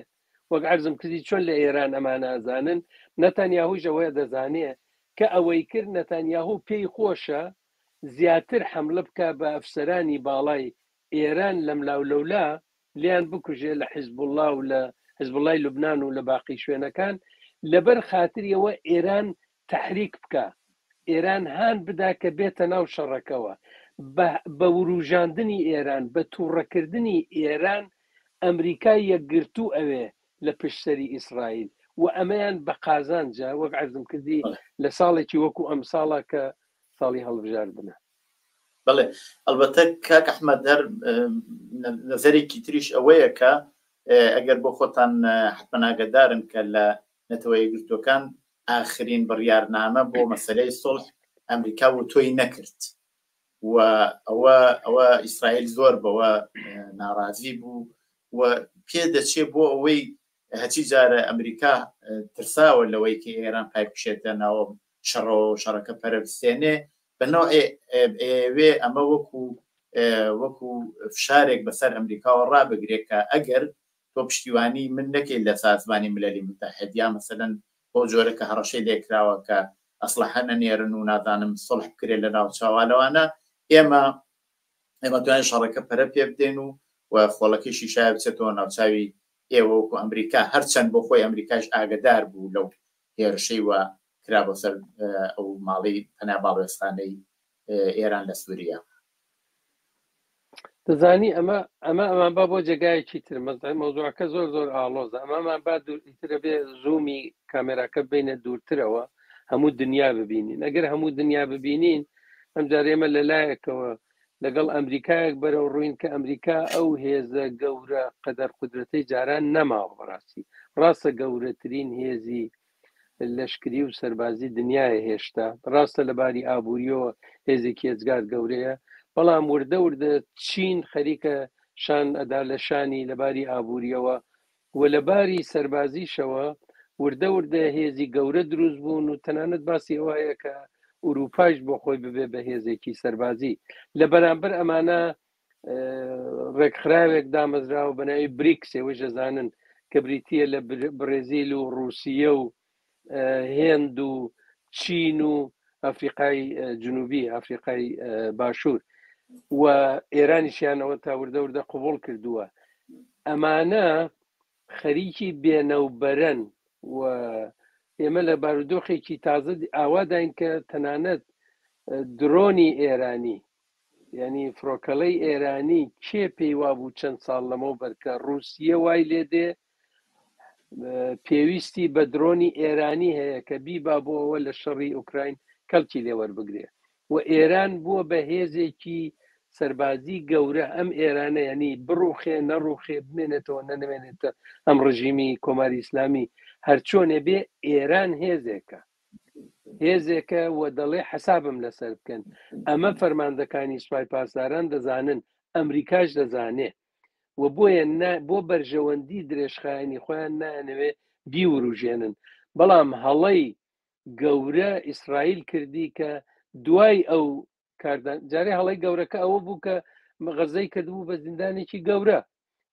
وەک عەرزم کردی چۆن لە ئێران ئەمانە ئەزانن نەتەنیاهوش ئەوەیە دەزانێ کە ئەوەی کرد نەتەنیاهو پێی خۆشە زیاتر حملە بکە بە ئەفسەرانی باڵای ئێران لەم لاولەولا لیان بکوژێ لە حیزب الله و لە حیزب اللهی لوبنان و لە باقی شوێنەکان لەبەر خاتریەوە ئێران تحریک بکە ئێران هان بدا کە بێتە ناو شەڕەکەوە بە وروژاندنی ئێران بە تووڕەکردنی ئێران ئەمریکای یەکگرتوو ئەوێ لە پشتسەری ئیسرائیل و ئەمەیان بە قازانجا وەک عەرزم کردی لە ساڵێکی وەکو ئەم ساڵە کە ساڵی هەڵبژاردنە. بەڵێ ئەلبەتە کاک ئەحمەد هەر نەزەرێکی تریش ئەوەیە کە ئەگەر بۆ خۆتان حتمە ئاگادارن کە لە نەتەوە یەکگرتووەکان ئاخرین بڕیارنامە بۆ مەسەلەی سڵح ئەمریکا و تۆی نەکرد و ئەوە ئیسرائیل زۆر بەوە ناڕازی بوو و پێدەچێ بۆ ئەوەی هەچی جارە ئەمریکا ترساوە لەوەی کە ئێران پایبکشێتە ناوە شەڕەکە پەرەبستێنێ بەنەوە ئێوێ ئەمە وەکو فشارێک بەسەر ئەمریکاوە ڕابگرێت کە ئەگەر تۆ پشتیوانی من نەکەیت لە سازمانی ملەلی متحید یا مەسەلەن بۆ جۆرەکە هەڕەشەی لێکراوە کە ئەسلحە نەنێرن و نازانم سڵح بکرێت لە ناو چاوانەوانە ئێمە توانین شەڕەکە پەرە پێ بدەین و خۆڵەکەیشی شایە بچێتەوە ناوچاوی ئێوە وەکو ئەمریکا هەرچەند بۆ خۆی ئەمریکاش ئاگدار بوو لەو هێرشەی وە کرا بۆ سەر ئەو ماڵی پەنا باڵێستانەی ئێران لە سووریا. دەزانی ئەمان با بۆ جێگایەکی تر مەوزوعەکە زۆر ئاڵۆزە ئەمەمان با دوورترە بێ زوومی کامێراکە بینە دوورترەوە هەموو دنیا ببینین ئەگەر هەموو دنیا ببینین ئەم جار ئێمە لەلایەکەوە لەگەڵ ئەمریکایەک بەرەو ڕووین کە ئەمریکا ئەو هێزە گەورە قەدەر قودرەتەی جاران نەماوە بەڕاستی ڕاستە گەورەترین هێزی لەشکری و سەربازی دنیاە هێشتا ڕاستە لەباری ئابوووریەوە هێزێکی هێزگار گەورەیە بەڵام وردە چین خەریکە شان ئەدا لە شانی لەباری ئابوووریەوە و لەباری سەربازیشەوە وردە هێزی گەورە دروست بوون و تەنانەت باسی ئەوەیە کە ئوروپاش بۆ خۆی ببێ بە هێزێکی سەربازی لە بەرامبەر ئەمانە ڕێکخراوێک دامەزراوە بەناوی بریکس ئێوەی دەزانن کە بریتیە لە برێزیل و رووسیە و هێند و چین و ئەفریقای جنوبی ئەفریقای باشوور و ئێرانیشیانەوە تا وردە قوبوڵ کردووە ئەمانە خەریکی بێنەوبەرن و ئێمە لە بارودۆخێکی تازە ئاواداین کە تەنانەت درۆنی ئێرانی یعنی فڕۆکەڵەی ئێرانی کێ پێی وابوو چەند ساڵ لەمەوە بەرکە رووسیە وای لێدێ پێویستی بە درۆنی ئێرانی هەیە کە بیبا بۆ ئەوە لە شەڕی ئوکراین کەڵکی لێوەربگرێ و ئێران بووە بە هێزێکی سەربازی گەورە ئەم ئێرانە ینی بڕوخێ نەڕوخێ بمێنێتەوە نەنەمێنێتە ئەم ڕژیمی کۆماری ئیسلامی هەرچۆنێ بێ ئێران هێزێکە و دەڵێ حسابم لەسەر بکەن ئەمە فەرماندەکانی سوپای پاسداران دەزانن ئەمریکاش دەزانێ و بۆ بەرژەوەندی درێژخایانی خۆیان نانەوێ بیوروژێنن بەڵام هەڵەی گەورە ئیسرائیل کردی کە دوای ئەو کاردان جارێ هەڵەی گەورەکە ئەوە بوو کە غەزەی کردبوو بە زیندانێکی گەورە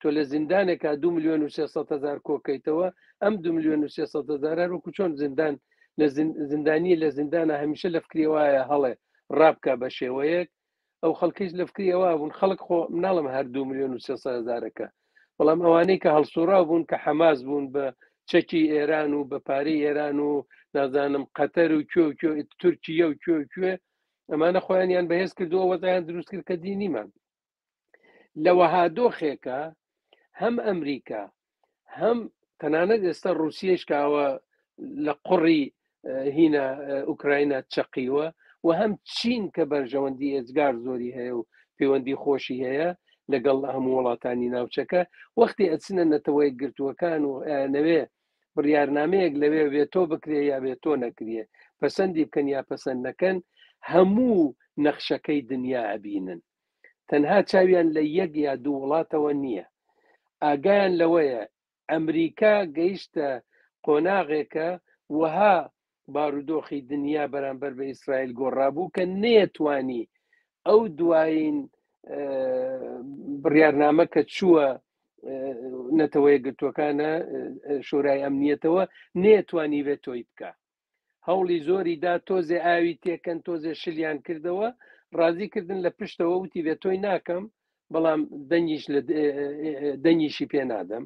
تۆ لە زیندانێکە 2,300,000 کۆکەیتەوە ئەم 2,300,000 وەکو چۆن زیندان لە زیندانی لە زیندانە هەمیشە لە فکری وایە هەڵێ ڕابکە بە شێوەیەک ئەو خەڵکیش لە فکری ئەوە بوون خەڵک خۆ مناڵم هەر 2,300,000ەکە بەڵام ئەوانەی کە هەڵسوڕا بوون کە حەماس بوون بە چەکی ئێران و بە پارەی ئێران و نازانم قەتەر و تورکیە و کوێ ئەمانە خۆیانیان بەهێز کردووە وەزایان دروست کرد کە دینیمان لەوەها دۆخێکە هەم ئەمریکا هەم تەنانەت ئێستا رووسیەش کاوە لە قوڕی هینە ئوکراینە چەقیوە و هەم چین کە بەرژەوەندی ئێجگار زۆری هەیە و پەیوەندی خۆشی هەیە لەگەڵ هەموو وڵاتانی ناوچەکە وەختی ئەچنە نەتەوەی گرتووەکان و نەوێ بڕیارنامەیەک لەوێ بێتۆ بکرێ یا بێتۆ نەکرێ، پەسەندی بکەن یا پەسەند نەکەن، هەموو نەخشەکەی دنیا ئەبینن. تەنها چاویان لە یەک یا دوو وڵاتەوە نییە. ئاگایان لەوەیە ئەمریکا گەیشتە قۆناغێکە وەها بارودۆخی دنیا بەرامبەر بە ئیسرائیل گۆڕابوو کە نێتوانی ئەو دوایین بڕیارنامە کە چووە نەتەوەی گرتوەکانە شورای ئەمنیەتەوە نێتوانی بێت تۆی بکە. هەوڵی زۆری دا تۆزێ ئاوی تێکەن، تۆزێ شلیان کردەوە، ڕازی کردن لە پشتەوە وتی بێت تۆی ناکەم، بەڵام دەنگیشی پێ نادەم.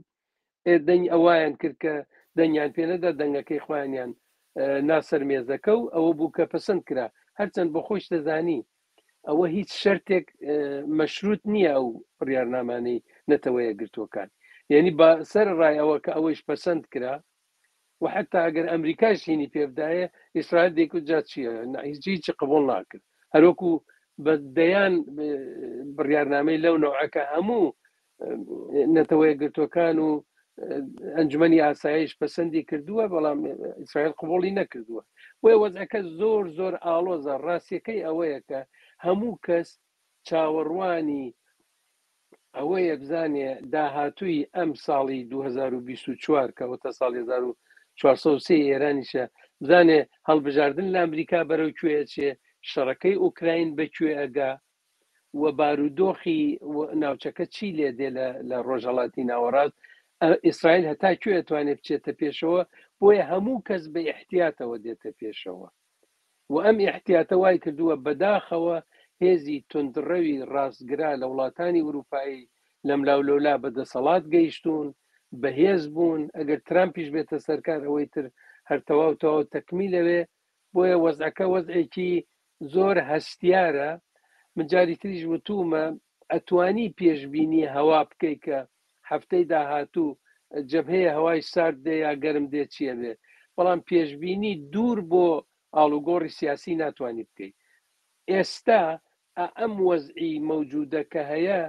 دەنگ ئەوایان کرد کە دەنگیان پێنەدا، دەنگەکەی خۆیانیان ناسەر مێزەکە و ئەوە بوو کە پەسەند کرا. هەرچەند بە خۆش دەزانی ئەوە هیچ شەرتێک مەشروط نییە ئەو بڕیارنامانەی نەتەوەیە گرتوەکان. یعنی بە سەر ڕایەوە کە ئەوەیش پەسەند کرا و حتا ئەگەر ئەمریکاش هینی پێبدایە ئیسرائیل دەیکوت جا چییە هیچی قبول ناکرد. هەروەکو بە دەیان بڕیارنامەی لەو نەوعەکە هەموو نەتەوەیە گرتوەکان و ئەنجومەنی ئاسایش پەسەندی کردووە، بەڵام ئیسرائیل قبوڵی نەکردووە. وێ وەزعەکە زۆر زۆر ئاڵۆزە. ڕاستیەکەی ئەوەیە کە هەموو کەس چاوەڕوانی ئەوەیە بزانێ داهاتووی ئەم ساڵی 2024 کەوتە ساڵی 1403 ئێرانیشە، بزانێ هەڵبژاردن لە ئەمریکا بەرەو کوێ چێ، شەڕەکەی ئوکراین بەکوێ ئەگا و بارودۆخی ناوچەکە چی لێ دێ لە ڕۆژهەڵاتی ناوەڕاست. ئیسرائیل هەتا کوێ ئەتوانێت بچێتە پێشەوە، بۆیە هەموو کەس بە احتیاتەوە دێتە پێشەوە و ئەم احتیاتە وای کردووە بەداخەوە هێزی تندڕەوی ڕاستگرا لە وڵاتانی ئوروپایی لەم لاولۆلا بەدەسەڵات گەیشتون، بەهێز بوون. ئەگەر ترامپیش بێتە سەرکار ئەوەی تر هەرتەواو تەکمیلەوێ. بۆیە وەزعەکە وەزعێکی زۆر هەستیارە. من جاری تریش وتومە ئەتوانی پێشبینی هەوا بکەی کە هەفتەی داهاتوو جەبهەیە هەوای سارد دێ یا گەرم دێ چیە بێ، بەڵام پێشبینی دوور بۆ ئاڵوگۆڕی سیاسی ناتوانانی بکەیت. ئێستا ئەم وەزعی مەوجودە کە هەیە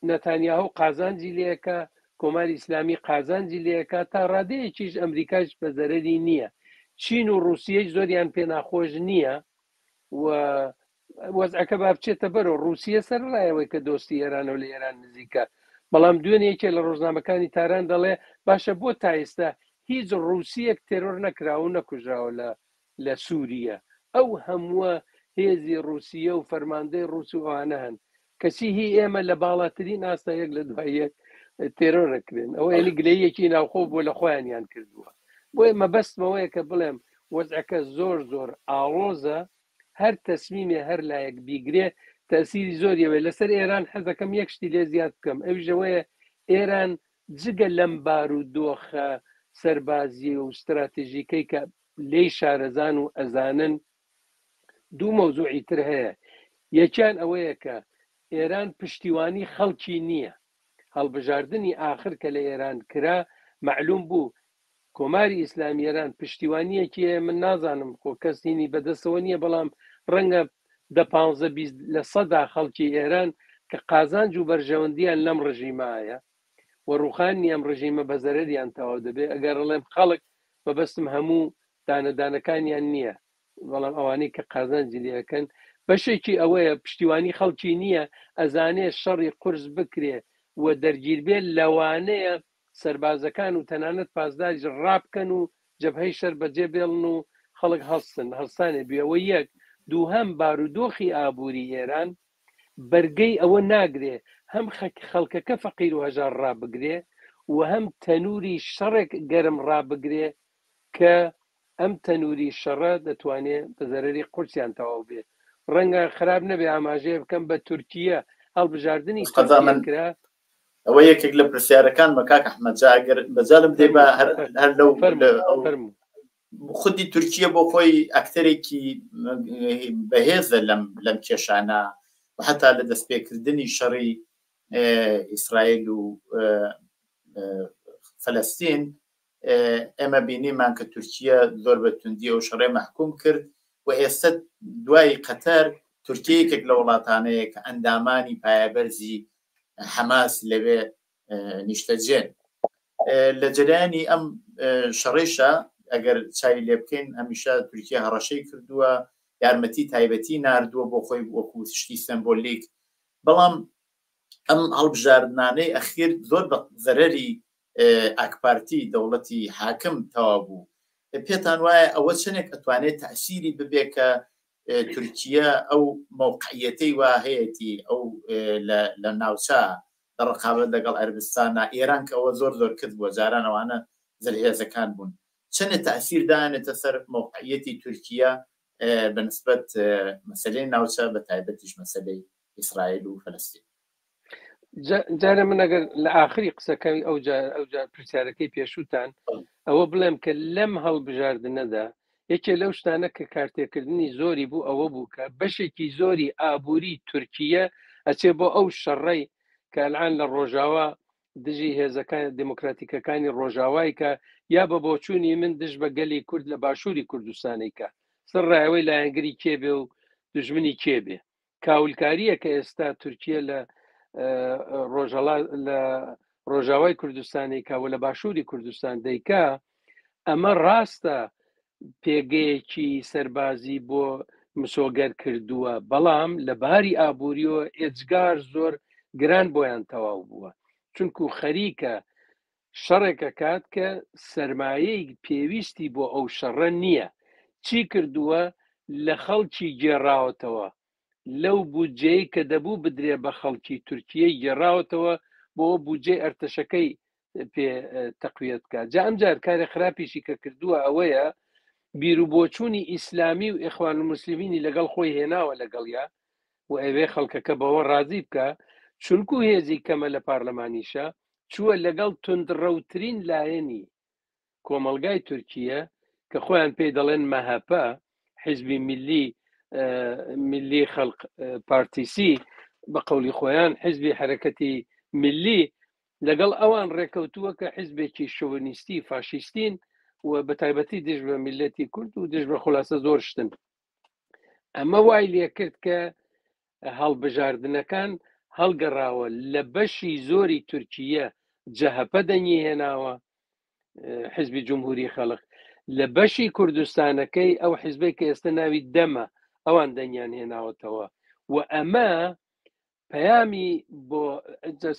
نەتانیاهو قازانجی لەکە، کۆماری ئیسلامی قازانجی لەکە، تا ڕادەیەکیش ئەمریکاش بە زەرەری نییە. چین و رووسیەش زۆریان پێناخۆش نییە و وەزعەکە با بچێتە بەرەوە. رووسیە سەرڕایەوەی کە دۆستی ئێرانە و لە ئێران نزیکە، بەڵام دوێنێکێ لە ڕۆژنامەکانی تاران دەڵێ باشە بۆ تا ئێستا هیچ رووسیەک تێرۆر نەکراوە و نەکوژراوە لە سووریە. ئەو هەمووە هێزی رووسیە و فەرماندەی ڕووس و ئەوانە هەن. کەسی هی ئێمە لە باڵاترین ئاستا یەک لە دوایەک تێرۆر نەکرێن. ئەوە یعنی گلەیەکی ناوخۆ بۆ لە خۆیانیان کردووە. بۆیە مەبەستمەوەیە کە بڵێم وەزعەکە زۆر زۆر ئاڵۆزە. هەر تەسمیمێ هەر لایەک بیگرێ تەسیری زۆریەوەی لەسەر ئێران. حەزەکەم یەک شتی لێ زیاد بکەم، ئەوژەوەیە ئێران جگە لەم بارودۆخە سەربازی و استراتێژیکەی کە لێی شارەزان و ئەزانن، دوو مەوزوعی تر هەیە. یەکیان ئەوەیە کە ئێران پشتیوانی خەڵکی نییە. هەڵبژاردننی آخر کە لە ئێران کرا معلوم بوو کۆماری ئیسلامی ئێران پشتیوانیەکی من نازانم خۆ کەسینی بەدەستەوە نییە، بەڵام ڕەنگە 15-20 لە سەدا خەڵکی ئێران کە قازانج و بەرژەوەندیان لەم ڕژیمایە و ڕوخانی ئەم ڕژیمە بە زەرەریان تەواو دەبێ. ئەگەر ڕڵێم خەڵک بەبەستم هەموو دانەدانەکانیان نییە، بەڵام ئەوانەی کە قازانجی لەکەن بەشێکی ئەوەیە پشتیوانی خەڵکی نییە. ئەزانێ شەڕی قورس بکرێ و دەرگیر بێت لەوانەیە سەربازەکان و تەنانەت پاسداریش ڕابکەن و جەبهەی شەر بەجێ بێڵن و خەڵک هەڵسانێ بێەوە. یەک دووهەم بارودۆخی ئابووری ئێران بەرگەی ئەوە ناگرێ هەم خەڵکەکە فەقیر و هەژار ڕابگرێ و هەم تەنووری شەڕێک گەرم ڕابگرێ کە ئەم تەنووری شەڕە دەتوانێت بە زەرەری قورسیان تەواو بێ. ڕەنگە خراپ نەبێ ئاماژەیە بکەم بە تورکیە هەڵبژاردننی کرا. ئەوە یەکێک لە پرسیارەکان بە کاک ئەحمەد جاگەر بەجالم دێ بە هەر لەو خودی تورکیە بۆ خۆی ئەکتەرێکی بەهێزە لەم کێشانە و حتا لە دەستپێکردنی شەڕی ئیسرائیل و فەلەستین ئێمە بینیمان کە تورکیە زۆر بە توندی و شەڕێ مەحکوم کرد و ئێستا دوای قەتەر تورکیەیەکێک لە وڵاتانەیە کە ئەندامانی پایەبەرزی حەماس لەوێ نیشتەجێن. لە جریانی ئەم شەڕێشە ئەگەر چای لێ بکەین هەمیشە تورکیا هەڕەشەی کردووە یارمەتی تایبەتی ناردووە بۆ خۆی وەکو شتی سمبۆلیک بەڵام ئەم هەڵبژاردنانەی ئەخیر زۆر بە زەرەری ئاکپارتی دەوڵەتی حاکم تەوا بوو پێتان وایە ئەوە چنێک ئەتوانێت تەسیری ببێ کە تورکیا ئەو موقعیەتەی وا هەیەی ئەو لە ناوچە ڕقابەت لەگەڵ عەربستانە ئێران کە ئەوە زۆر کرد بۆ جارانەوانە زەرهێزەکان بوون چەنە تەسیر دانێتە سەر موقعیەتی تورکیا بەنسبەت مەسەلەی ناوچە بە تایبەتیش مەسەلەی ئیسرائیل و فەلەستین جارە من ئەگەر لە ئاخری قسەکەی ئەو پرسیارەکەی پێشووتان ئەوە بڵێم کە لەم هەڵبژاردنەدا یەکێ لەو شتانە کە کارتێکردنی زۆری بوو ئەوە بوو کە بەشێکی زۆری ئابووری تورکیە ئەچێ بۆ ئەو شەڕەی کە ئەلعان لە ڕۆژاوا دژی هێزەکان دموکراتیکەکانی ڕۆژاوای کە یا بە بۆچوونی من دژ بە گەلی کورد لە باشووری کوردستانی کە سڕ ڕایەوەی لایەنگری کێبێ و دژمنی کێبێ کاولکاریە کە ئێستا تورکیە لە ڕۆژاوای کوردستانی کاوە لە باشووری کوردستان دەیکا ئەمە ڕاستە پێگەیەکی سەربازی بۆ مسۆگەر کردووە بەڵام لە باری ئابووریەوە ئێجگار زۆر گران بۆیان تەواو بووە چونکو خەریکە شەڕێکە کات کە سەرمایەی پێویستی بۆ ئەو شەڕە نییە چی کردووە لە خەڵکی گێڕاوەتەوە لەو بودجەی کە دەبوو بدرێ بە خەڵکی تورکیە گێڕاوەتەوە بۆ بودجێ ئەرتەشەکەی پێ تەقویەت بکات جا ئەم جار کارێ خراپیشی کە کردووە ئەوەیە بیرروبۆچوونی ئیسلامی و ئیخوان المسلمینی لەگەڵ خۆی هێناوە لەگەڵیا و ئەوێ خەڵکەکە بەوە ڕازی بکە چونکو هێزی کەمە لە پارلەمانیشە چووە لەگەڵ تندڕەوترین لایەنی کۆمەلگای تورکیە کە خۆیان پێی دەڵێن مەهەپە حیزبی میلی خەڵق پارتیسی بە قەولی خۆیان حیزبی حرەکەتی میلی لەگەڵ ئەوان ڕێکەوتووە کە حیزبێکی شۆڤنیستی فاشیستین و بە تایبەتی دژ بە میلەتی کورد و دژ بە خلاصە زۆر شتن ئەمە وای لێ کرد کە هەڵبژاردنەکان هەڵگەڕاوە لە بەشی زۆری تورکیە جەهەپە دەنگی هێناوە حیزبی جمهوری خەڵق لە بەشی کوردستانەکەی ئەو حیزبەی کە ئێستا ناوی دەمە ئەوان دەنگیان هێناوەتەوە و ئەمە پەیامی بۆ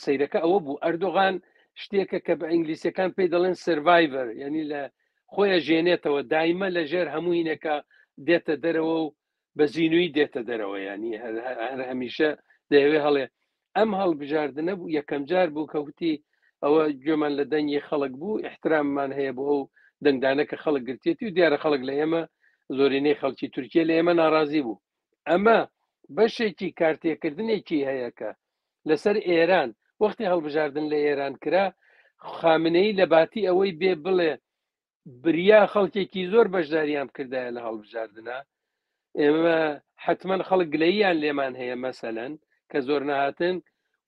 سەیرەکە ئەوە بوو ئەردۆغان شتێکە کە بە ئینگلیسیەکان پێی دەڵێن سەرڤایڤەر یعنی لە خۆیان ژێنێتەوە دایمە لە ژێر هەموو هینەکە دێتە دەرەوە و بە زیینوی دێتە دەرەوە ینی هەر هەمیشە دەیەوێ هەڵێ ئەم هەڵبژاردنە بوو یەکەم جار بوو کەوتی ئەوە گوێمان لە دەنگی خەڵک بوو احتراممان هەیە بۆ ئەو دەنگدانە کە خەڵک گرتێتی و دیارە خەڵک لە ئێمە زۆرینەی خەڵکی تورکیە لە ئێمە ناڕازی بوو ئەمە بەشێکی کارتێکردنێکی هەیەکە لەسەر ئێران وەختی هەڵبژاردن لە ئێران کرا خامنەی لە باتی ئەوەی بێ بڵێ بریا خەڵکێکی زۆر بەشداریان کردایە لە هەڵبژاردنە ئێمە حتمما خەڵک گلەییان لێمان هەیە مەسەلەن کە زۆر نهاتن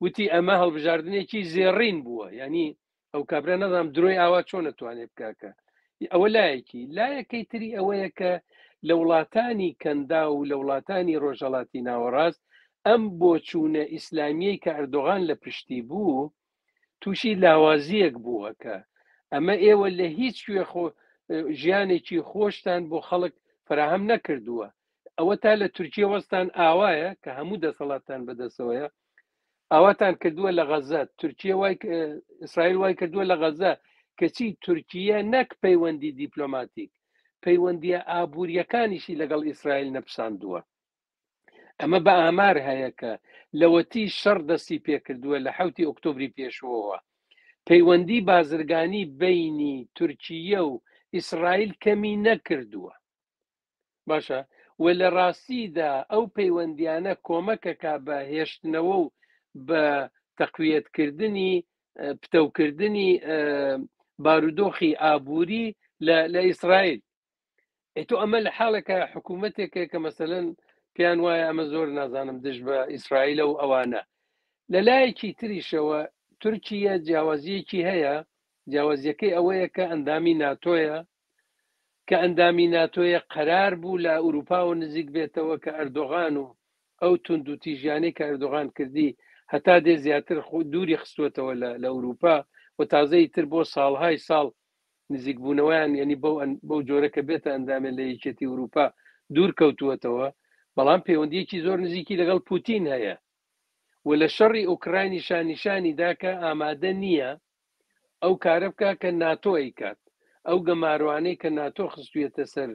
وتی ئەمە هەڵبژاردنێکی زێڕین بووە ینی ئەو کابرا نەدام درۆی ئاوا چۆن نتوانێت بکاکە ئەوە لایەکەی تری ئەوەیە کە لە وڵاتانی کەندا و لە وڵاتانی ڕۆژهەڵاتی ناوەڕاست ئەم بۆچوونە ئیسلامیەی کە ئەردۆغان لە پشتی بوو تووشی لاوازیەک بووەکە ئەمە ئێوە لە هیچ کوێ ژیانێکی خۆشتان بۆ خەڵک فراهم نەکردووە ئەوە تا لە تورکیە وەستان ئاوایە کە هەموو دەسەڵاتان بەدەسەوەیە ئاواتان کردووە لە غەزە تورکیە ئیسرائیل وای کردووە لە غەزە کەچی تورکیە نەک پەیوەندی دیپلۆماتیک پەیوەندیە ئابوووریەکانیشی لەگەڵ ئیسرائیل نەپساندووە ئەمە بە ئامار هەیە کە لەوەتی شەڕ دەستی پێکردووە لە 7 ئۆکتۆبری پێشەوەوە پەیوەندی بازرگانی بینی تورکیە و ئیسرائیل کەمی نەکردووە باشە و لە ڕاستیدا ئەو پەیوەندیانە کۆمەکەکە بە هێشتنەوە و بە تەقویەتکردنی پتەوکردنی بارودۆخی ئابووری لە ئیسرائیل تۆ ئەمە لە حاڵێکە حکوومەتێکە کە مەسەلەن پێیان وایە ئەمە زۆر نازانم دژ بە ئیسرائیلە و ئەوانە لە لایەکی تریشەوە تورکیە جیاوازیەکی هەیە جیاوازیەکەی ئەوەیە کە ئەندامی ناتۆیە کە ئەندامی ناتۆیە قەرار بوو لە ئەوروپا و نزیک بێتەوە کە ئەردۆغان و ئەو تونند و تیژیانەی کە ئەردۆغان کردی هەتا دێ زیاتر دووری خستوێتەوە لە ئەوروپا و تازەی تر بۆ ساڵهای ساڵ نزیک بوونەوەیان ینی بەو جۆرەکە بێتە ئەندامێن لە یەکێتی ئەوروپا دوور کەوتووەتەوە بەڵام پەیوەندیەکی زۆر نزیکی لەگەڵ پوتین هەیە و لە شەڕی ئوکراینی شانیشانی داکە ئامادە نییە ئەو کارە بکە کە ناتۆی کات ئەو گەماروانەی کە ناتۆ خستوێتە سەر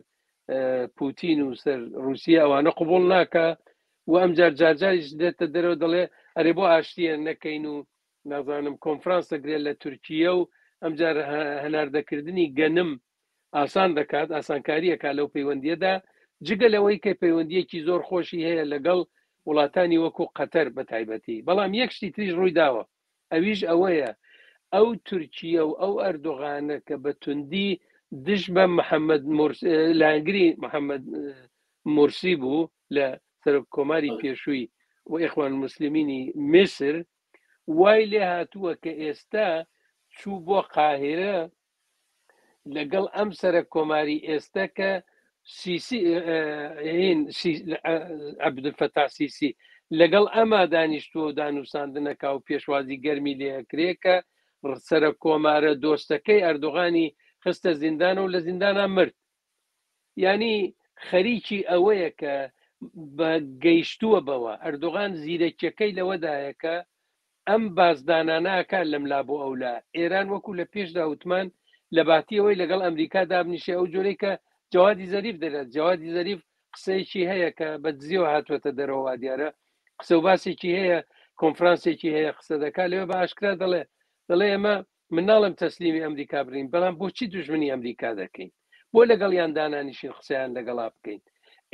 پوتین و سەر رووسیا ئەوانە قوبڵ ناکە و ئەم جارجارجاریش دێتە دەرەوە دەڵێ ئەرێ بۆ ئاشتیە نەکەین و نازانم کۆنفرانس دەگرێت لە تورکیە و ئەمجار هەناردەکردنی گەنم ئاسان دەکات ئاسانکاریەکە لەو پەیوەندیەدا جگە لەوەی کە پەیوەندیەکی زۆر خۆشی هەیە لەگەڵ وڵاتانی وەکو قەتەر بە تایبەتی بەڵام یەکشتی تریش ڕووی داوە ئەویش ئەوەیە ئەو تورکیە و ئەو ئەردۆغانە کە بە توندی دش بە محەممەد لاگری محەممەد مرسی بوو لە سەر کۆماری پێشووی و ئێخوان مسلمینی میسر وای لێ هاتووە کە ئێستا چوو بۆ قاهرە لەگەڵ ئەم سەر کۆماری ئێستا کە عەبدولفەتاح سیسی لەگەڵ ئەما دانیشتووە و دانووساندنەکە و پێشوازی گەرمی لێکرێکە سەر کۆمارە دۆستەکەی ئەردۆغانی خستە زیندانە و لە زیندانە مرد ینی خەریکی ئەوەیە کە بە گەیشتووە بەوە ئەردۆغان زیرەکیەکەی لەوەدایەکە ئەم بازداناناکە لەملا بۆ ئەولا ئێران وەکو لە پێشدا وتمان لە باتیەوەی لەگەڵ ئەمریکا دابنیشێ ئەو جۆرەی کە جوادی زەریف دەرێت جوادی زەریف قسەیەکی هەیە کە بە دزیەوە هاتووەتە دەرەوە دیارە قسە و باسێکی هەیە کۆنفرانسێکی هەیە قسە دەکات لێوە بە ئاشکرا دەڵێ ئەمە مناڵم تەسلیمی ئەمریکا برین بەڵام بۆچی دوژمنی ئەمریکا دەکەین بۆ لەگەڵ یان دانانیشین قسەیان لەگەڵا بکەین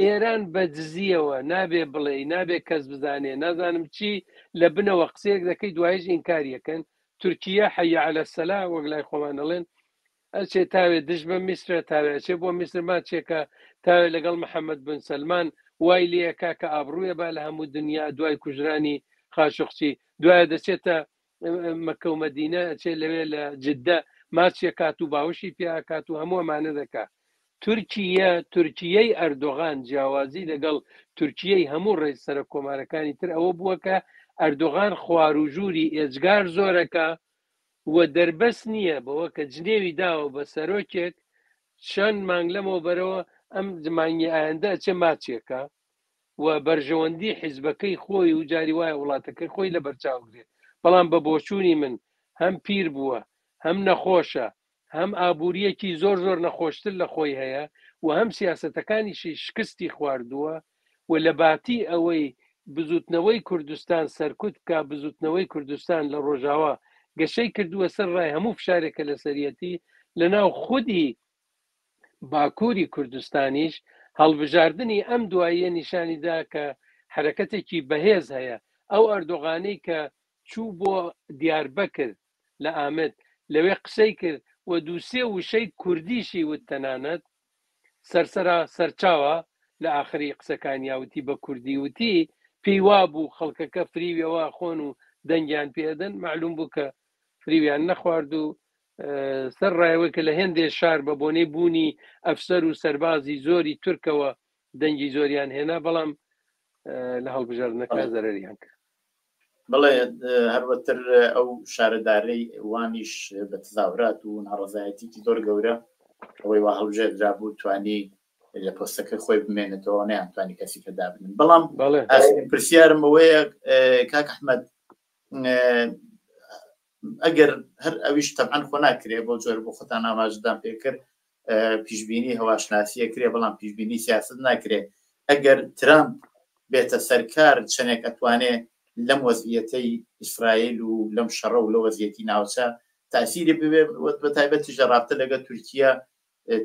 ئێران بە دزیەوە نابێ بڵێ نابێ کەس بزانێ نازانم چی لە بنەوە قسەیەک دەکەی دوایش ئینکاریەکەن تورکیە حەیە عەلە السەلا وەک لای خۆمان دەڵێن ئەچێ تاوێ دژ بە میسرە تاوێ چێ بۆ میسرما چێکە تاوێ لەگەڵ محەممەد بن سەلمان وای لێەکە کە ئابروویە با لە هەموو دنیا دوای کوژرانی خاشقچی دوایە دەچێتە مەکە و مەدینە چێ لەوێ لە جددە ماچیە کات و باوشی پیاکات و هەموو ئەمانە دەکات تورکیەی ئەردۆغان جیاوازی لەگەڵ تورکیەی هەموو ڕێز سەرە کۆمارەکانی تر ئەوە بووە کە ئەردۆغان خوار و ژووری ئێجگار زۆرەکە و دەربەس نییە بەوە کە جنێوی داوە بە سەرۆکێک چەند مانگ لەمەوە بەرەوە ئەم زمانی ئایندە چه ماچێکە و بەرژەوەندی حیزبەکەی خۆی و جاری وایە وڵاتەکەی خۆی لە بەرچاوگرێت بەڵام بە بۆچوونی من هەم پیر بووە هەم نەخۆشە هەم ئابوووریەکی زۆر زۆر نەخۆشتر لە خۆی هەیە و هەم سیاسەتەکانیشی شکستی خواردووە و لە باتی ئەوەی بزوتنەوەی کوردستان سەرکوت بکە بزوتنەوەی کوردستان لە ڕۆژاوا گەشەی کردووە سەر ڕای هەموو فشارێکە لە سەرەتی لەناو خودی باکووری کوردستانیش هەڵبژاردننی ئەم دواییە نیشانیدا کە حرەکەتێکی بەهێز هەیە ئەو ئەردۆغانەی کە چوو بۆ دیاربەکر لە ئامد لەوێ قسەی کرد و دووسێ وشەی کوردیشی وت تەنانەت سەرسەرا سەرچاوە لە ئاخری قسەکانیاوتی بە کوردی وتی پێی وا بوو خەڵکەکە فریویەوە خۆن و دەنگیان پێدەن معلوم بوو کە فریویان نەخوارد و سەر ڕایەوەی کە لە هێندێ شار بە بۆنەی بوونی ئەفسەر و سەربازی زۆری تورکەوە دەنگی زۆریان هێنا بەڵام لە هەڵبژاردنەکە زەرەریان کرد. بڵێ هەروەتر ئەو شارەدارەی وانیش بە تەزاورات و ناڕەزایەتێکی زۆر گەورە ئەوەی وا هەڵبژێردرا بوو توانی لە پۆستەکە خۆی بمێنێتەوە نەیانتوانی کەسی کە دابنن بەڵام پرسیارم ئەوەیە کاک ئەحمەد ئەگەر هەر ئەویش تەبعەن خۆ ناکرێ بۆ جۆر بۆ خۆتان ئاماژەدان پێکرد پیشبینی هەواشناسیە کرێ بەڵام پیشبینی سیاست ناکرێ ئەگەر ترامپ بێتە سەرکار چەندێک ئەتوانێ لەم وەزعیەتەی ئیسرائیل و لەم شەڕە و لە وەزعیەتی ناوچە تاسیری ببێ بە تایبەت تیژەڕابطە لەگە تورکیا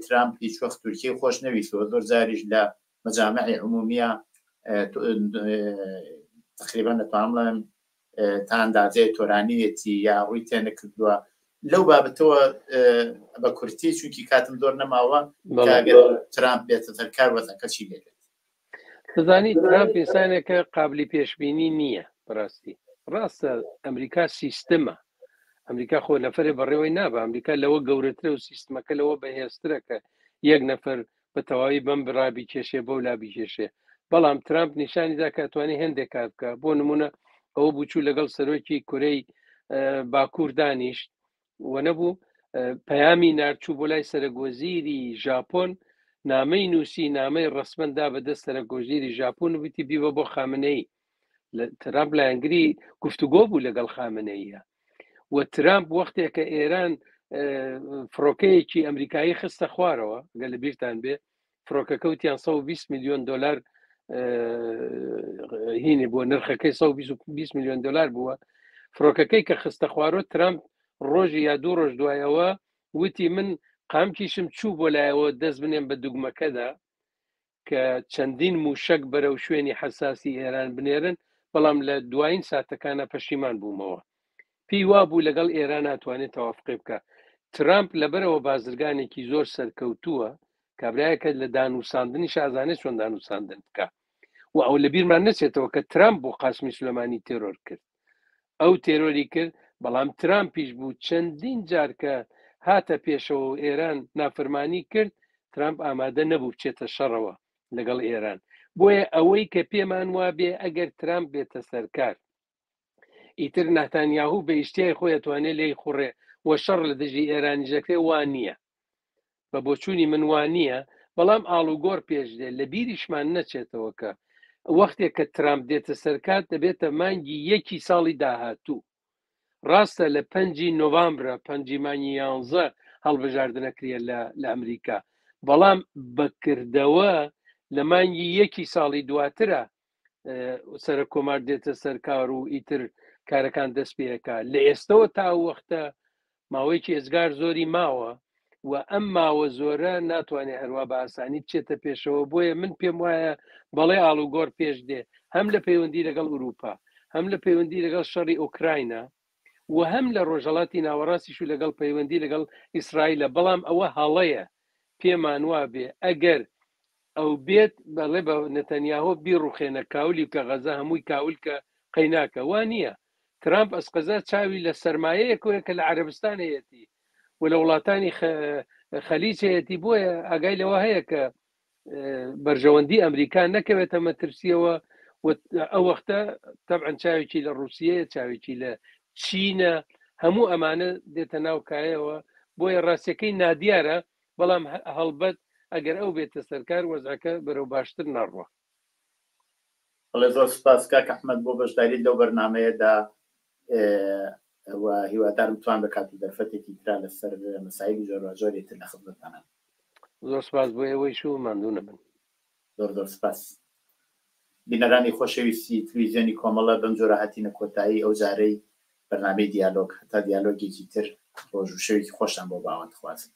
ترامپ هیچ وەخت تورکیای خۆش نەویستەوە زۆر جاریش لە مەجامعی عمومیە تقریبا نەتوانم بڵێم تا ئەندازەیە تۆرانیەتی یا ڕووی تێنە کردووە لەو بابەتەوە بە کورتی چونکی کاتم زۆر نەماوە ترامپ بێتە سەرکار وەزعەکە چی بێت دەزانی ترامپ ئێسانێکە قابلی پێشبینی نییە بەڕاستی ڕاستە ئەمریکا سیستەمە ئەمریکا خۆ نەفرێ بەڕێوەی نابە ئەمریکا لەوە گەورەترە و سیستمەکە لەوە بەهێزترە کە یەک نەفەر بە تەواوی بەم برابی کێشێ بەو لابی کێشێ بەڵام ترامپ نیشانیدا کە ئەتوانێت هەندێک کار بکە بۆ نمونە ئەوە بچوو لەگەڵ سەرۆکی کورەی باکوور دانیشت و نەبوو پەیامی نارچوو بۆ لای سەرۆکوەزیری ژاپۆن نامەی نووسی نامەی ڕسمەندا بەدەست سەرۆکوەزیری ژاپۆن و وتی بیبە بۆ خامنەی ترامپ لە ئەنگری گفتوگۆ بوو لەگەڵ خامنەیە و ترامپ وەختێک کە ئێران فڕۆکەیەکی ئەمریکایی خستە خوارەوە گە لە بیرتان بێ فڕۆکەکەوتیان 120 میلیۆن دلار هینی بووە نرخەکەی 120 میلیۆن دلار بووە فڕۆکەکەی کە خستە خوارۆ ترامپ ڕۆژی یا دوو ڕۆژ دوایەوە وتی من قامکیشم چوو بۆ لایەوە دەست بنێم بە دوگمەکەدا کە چەندین موشک بەرەو شوێنی حساسی ئێران بنێرن بەڵام لە دوایین ساتەکانە پەشیمان بوومەوە پێی وا بوو لەگەڵ ئێران ناتوانێت تەوافقی بکە ترامپ لەبەرەوە بازرگانێکی زۆر سەرکەوتووە کابراایەکە لە دانووساندنی شازانێت چۆن دانووساندن بکە و ئەو لە بیرمان نەچێتەوە کە ترامپ بۆ قاسمی سلێمانی تێرۆر کرد ئەو تێرۆری کرد بەڵام ترامپیش بوو چەندین جار کە هاتە پێشەوە ئێران نافرمانی کرد ترامپ ئامادە نەبوو بچێتە شەڕەوە لەگەڵ ئێران بۆیە ئەوەی کە پێمان وابێ ئەگەر ترامپ بێتە سەرکار ئیتر نەتانیاهوو بە ئیشتیای خۆی ئەتوانێت لێی خوڕێ وە شەڕ لە دژی ئێرانی ژەکرێ وان نییە بە بۆچوونی من وان نییە بەڵام ئاڵوگۆڕ پێش دێ لە بیریشمان نەچێتەوە کە وەختێک کە ترامپ دێتە سەرکات دەبێتە مانگی 1 ساڵی داهاتوو ڕاستە لە 5 نۆڤامبرە 5 مانگی 11 هەڵبژاردنەکرێت لە ئەمریکا بەڵام بەکردەوە لە مانگی 1 ساڵی دواترە سەرە کۆمار دێتە سەرکار و ئیتر کارەکان دەست پێەکە لە ئێستەوە تا وەختە ماوەیەکی ئێزگار زۆری ماوە و ئەم ماوە زۆرە ناتوانێت هەروە بە ئاسانی بچێتە پێشەوە بۆیە من پێم وایە بەڵێ ئاڵوگۆڕ پێش دێ هەم لە پەیوەندی لەگەڵ ئوروپا هەم لە پەیوەندی لەگەڵ شەڕی ئوکراینە و هەم لە ڕۆژهەڵاتی ناوەڕاستیش و لەگەڵ پەیوەندی لەگەڵ ئیسرائیلە بەڵام ئەوە هەڵەیە پێمان وابێ ئەگەر ئەو بێت بەڵێ بە نەتەنیاهۆ بیڕوخێنە کاولی کە غەزە هەمووی کاول کە قەیناکە وان نییە ترامپ ئەسقەزا چاوی لە سەرمایەیەکۆیە کە لە عەرەبستان هەیەتی و لە وڵاتانی خەلیج هەیەتی بۆیە ئاگای لەوە هەیە کە بەرژەوەندی ئەمریکا نەکەوێتە مەترسیەوە ئەو وەختە تەبعاً چاوێکی لە رووسیە چاوێکی لە چینە هەموو ئەمانە دێتە ناوکایەوە بۆیە ڕاستیەکەی نادیارە بەڵام هەڵبەت ئەگەر ئەو بێتە سەرکار وەزعەکە بەرەو باشتر ناڕوە. بەڵێ زۆر سوپاس کاک ئەحمەد بۆ بەشداریت لەو بەرنامەیەدا و هیوادارم توان بکات و دەرفەتێکی ترا لەسەر مەسایلی جۆراوجۆرێتر لە خزمەتتانە. زۆر سپاس بۆ ئێوەیش و ماندوو نەبن. زۆر سپاس. بینەرانی خۆشەویستی تەلەڤیزیۆنی کۆمەڵە بەم جۆرە هاتینە کۆتایی ئەو جارەی بەرنامەی دیالۆگ هەتا دیالۆگێکی تر ڕۆژ و شەوێکی خۆشتان بۆ باوەند خوازم.